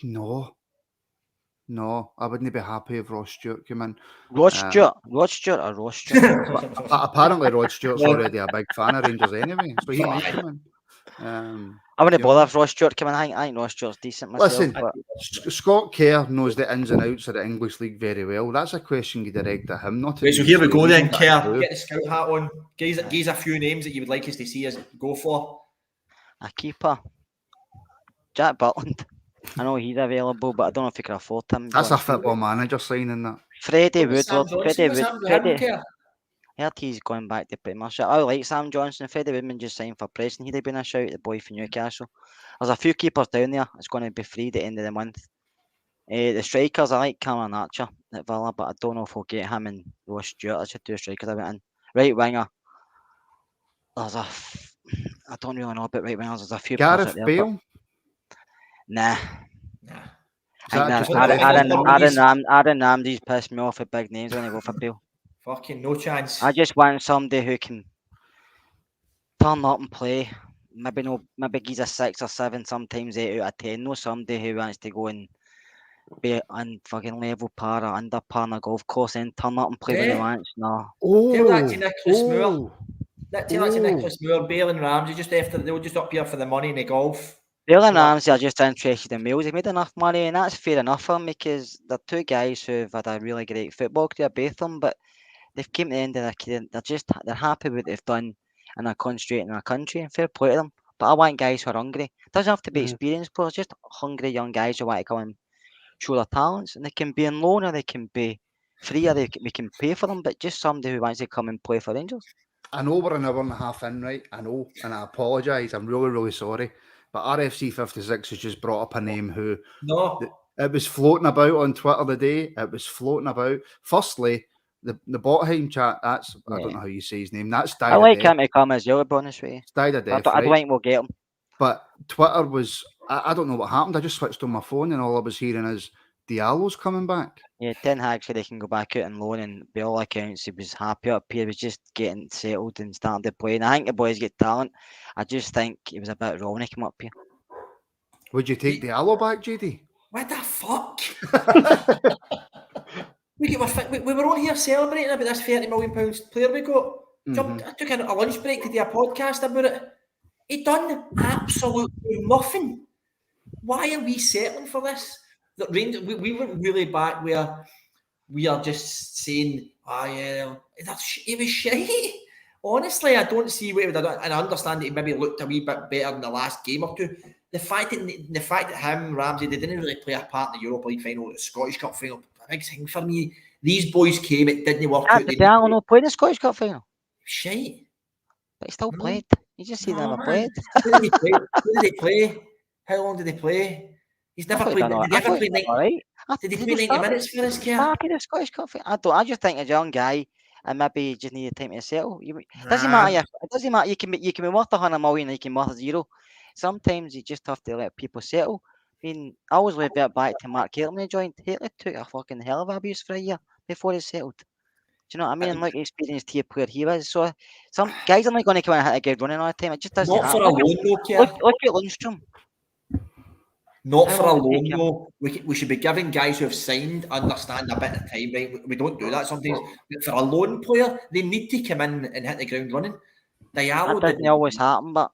No, I wouldn't be happy if Ross Stewart came in. Rod Stewart or Ross Stewart? Apparently, Rod Stewart's already a big fan of Rangers anyway, so he might come in. I wouldn't bother if Ross Stewart came in. I think Ross Stewart's decent myself. Listen, but Scott Kerr knows the ins and outs of the English league very well. That's a question you direct at him, not. Right, so here we go then, Kerr. Get the scout hat on. Gaze a few names that you would like us to see us go for. A keeper, Jack Butland. I know he's available, but I don't know if you can afford him. That's a football manager signing that. Freddie Woodward. Freddie. I heard he's going back to pretty much. I like Sam Johnson. Freddie Woodman just signed for Preston. He'd have been a shout, the boy from Newcastle. There's a few keepers down there. It's going to be free at the end of the month. The strikers, I like Cameron Archer at Villa, but I don't know if we'll get him and Ross Stewart. That's your 2 strikers I went in. Right winger. I don't really know about right wingers. There's a few. Gareth Bale. Nah. Aaron Ramsey's pissed me off with big names when I go for Bale. Fucking no chance. I just want somebody who can turn up and play. Maybe he's a 6 or 7, sometimes 8 out of 10. No, somebody who wants to go and be on fucking level par or under par on a golf course and turn up and play when he wants. No. Tell that to Nicholas Moore. Tell that to Nicholas Moore, Bale and Ramsey just after they were just up here for the money in the golf. Bale and Ramsey are just interested in Wales. They made enough money, and that's fair enough for them because they're 2 guys who've had a really great football career, both of them, but they've came to the end of their career. They're happy with what they've done and they're concentrating in their country, and fair play to them. But I want guys who are hungry. It doesn't have to be experienced players, just hungry young guys who want to come and show their talents, and they can be on loan or they can be free or we can pay for them, but just somebody who wants to come and play for Rangers. I know we're an hour and a half in, right? I know, and I apologise. I'm really, really sorry. But RFC 56 has just brought up a name who... No. It was floating about on Twitter today. It was floating about. Firstly, the Botheim chat, I don't know how you say his name. That's died. I like him to come as well, to be honest with you. It's died of death, I don't think we'll get him. But Twitter was... I don't know what happened. I just switched on my phone and all I was hearing is Diallo's coming back. Yeah, Ten Hag said he can go back out and loan, and by all accounts he was happy up here. He was just getting settled and starting to play. And I think the boys get talent. I just think he was a bit wrong when he came up here. Would you take Diallo back, JD? What the fuck? we were all here celebrating about this £30 million player we got. I took a lunch break to do a podcast about it. He done absolutely nothing. why are we settling for this? That Rangers, we went really back where we are just saying, it was shite. Honestly, I don't see what he would have done, and I understand that he maybe looked a wee bit better in the last game or two. The fact that him, Ramsey, they didn't really play a part in the Europa League final, the Scottish Cup final, a big thing for me. These boys came, it didn't work out. Did Diallo play the Scottish Cup final? Shite. But he still played. You just see them man. played. Who did he play? Who did he play? How long did he play? He's never played. Did he ever play 90? Did he play 90 minutes for this kid? Started the Scottish Cup final. I just think a young guy, and maybe you just needed time to settle. Doesn't matter. It doesn't matter. You can be worth 100 million, and you can be worth 0. Sometimes you just have to let people settle. I mean, I always revert back to Mark Haley when he joined. Haley took a fucking hell of abuse for a year before he settled. Do you know what I mean? Like experienced tier player he was. So some guys are not going to come and hit a good running all the time. It just doesn't happen. For a loan though, Keir. Look at Lundstrom. Not for a loan though. We should be giving guys who have signed understand a bit of time, right? We don't do that sometimes. But for a loan player, they need to come in and hit the ground running. Diallo doesn't always happen, but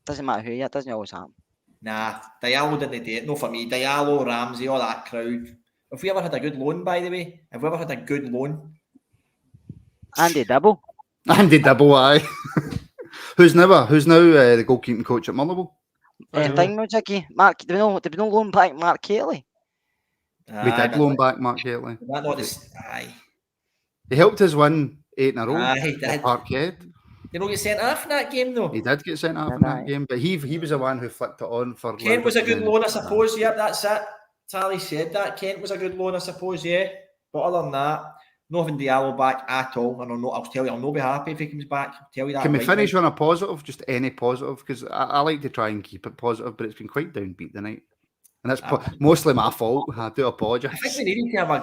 doesn't matter who you. It doesn't always happen. Nah, Diallo didn't do it. No, for me, Diallo, Ramsey, all that crowd. Have we ever had a good loan, by the way? Have we ever had a good loan? Andy Dibble, aye. Who's now the goalkeeping coach at Motherwell? Thing was Jiggy. Mark, did we not loan back Mark Haley? We did loan back Mark Haley. That not this. Aye. He helped us win 8 in a row. Aye, he did. Parkhead. Did he not get sent off in that game though? He did get sent off in that game, but he was the one who flicked it on for. Kent was a good loan, I suppose. Yep, that's it. Tally said that. Kent was a good loan, I suppose. Yeah, but other than that, nothing Diallo back at all. And I'll tell you, I'll not be happy if he comes back. I'll tell you that. Can we finish on a positive? Just any positive? Because I like to try and keep it positive, but it's been quite downbeat tonight, and that's mostly my fault. I do apologise. I think we need to have a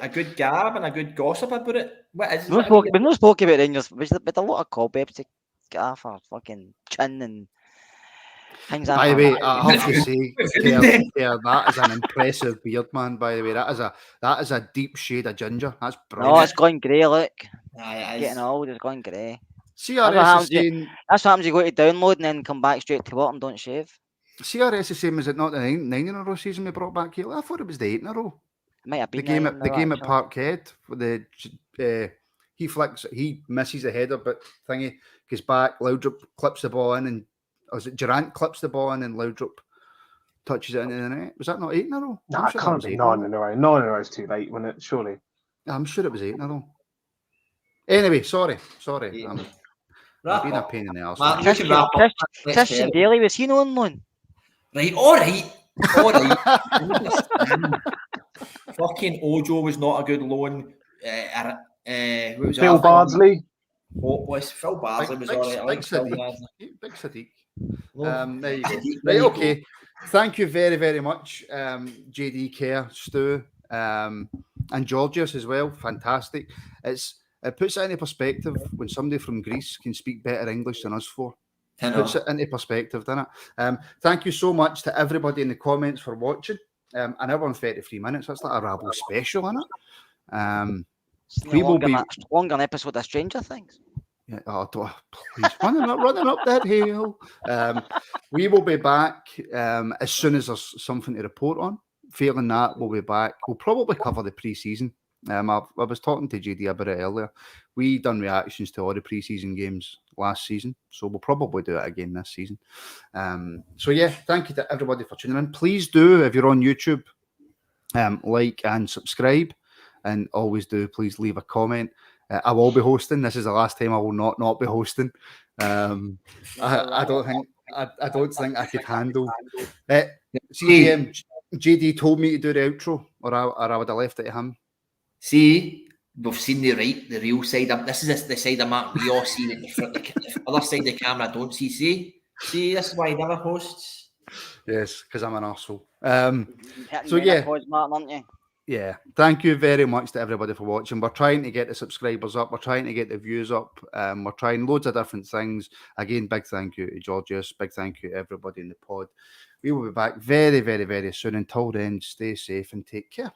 good gab and a good gossip about it. What is We've not spoken about Rangers with a lot of cobwebs to get off our fucking chin and things. By the way, I have to say, that is an impressive beard, man. By the way, that is a deep shade of ginger. That's brilliant. No, it's going grey. Look, Aye, getting old. It's going grey. CRS is saying that's what happens. You go to download and then come back straight to work and don't shave. CRS is saying, is it not the 9 in a row season we brought back here? I thought it was the 8 in a row. It might have been the game at Parkhead. He misses the header, but thingy goes back. Laudrup clips the ball in, and was it Durant clips the ball in, and Laudrup touches it into the net? Was that not 8 in a row? No, it can't be 9 in a row. 9 in a row is too late, wasn't it? Surely. I'm sure it was 8 in a row. Anyway, sorry. I've been a pain in the arse. Christian Daly, was he on loan? Right, all right. Fucking Ojo was not a good loan. Phil Bardsley. Hopeless. Phil Bardsley was all right. Big Sadiq. There you go. Right, okay. Thank you very, very much, JD, Kerr, Stu, and Georgios as well. Fantastic. It puts it into perspective when somebody from Greece can speak better English than us four. It puts it into perspective, doesn't it? Thank you so much to everybody in the comments for watching. An hour and 33 minutes. That's like a Rabble special, isn't it? We will be longer an episode of Stranger Things. Yeah, please, running up that hill. We will be back as soon as there's something to report on. Failing that, we'll be back. We'll probably cover the pre-season. I was talking to JD about it earlier. We done reactions to all the pre-season games last season, so we'll probably do it again this season. So yeah, thank you to everybody for tuning in. Please do, if you're on YouTube, like and subscribe, and always do. Please leave a comment. I will be hosting. This is the last time I will not be hosting. I don't think I could handle. JD told me to do the outro, or I would have left it to him. See, we've seen the real side of this. Is the side of Mark we all see in the front. The other side of the camera don't see. See, this is why he never hosts. Yes, because I'm an arsehole. Martin, aren't you? Yeah, thank you very much to everybody for watching. We're trying to get the subscribers up. We're trying to get the views up. We're trying loads of different things. Again, big thank you to Georgios. Big thank you to everybody in the pod. We will be back very, very, very soon. Until then, stay safe and take care.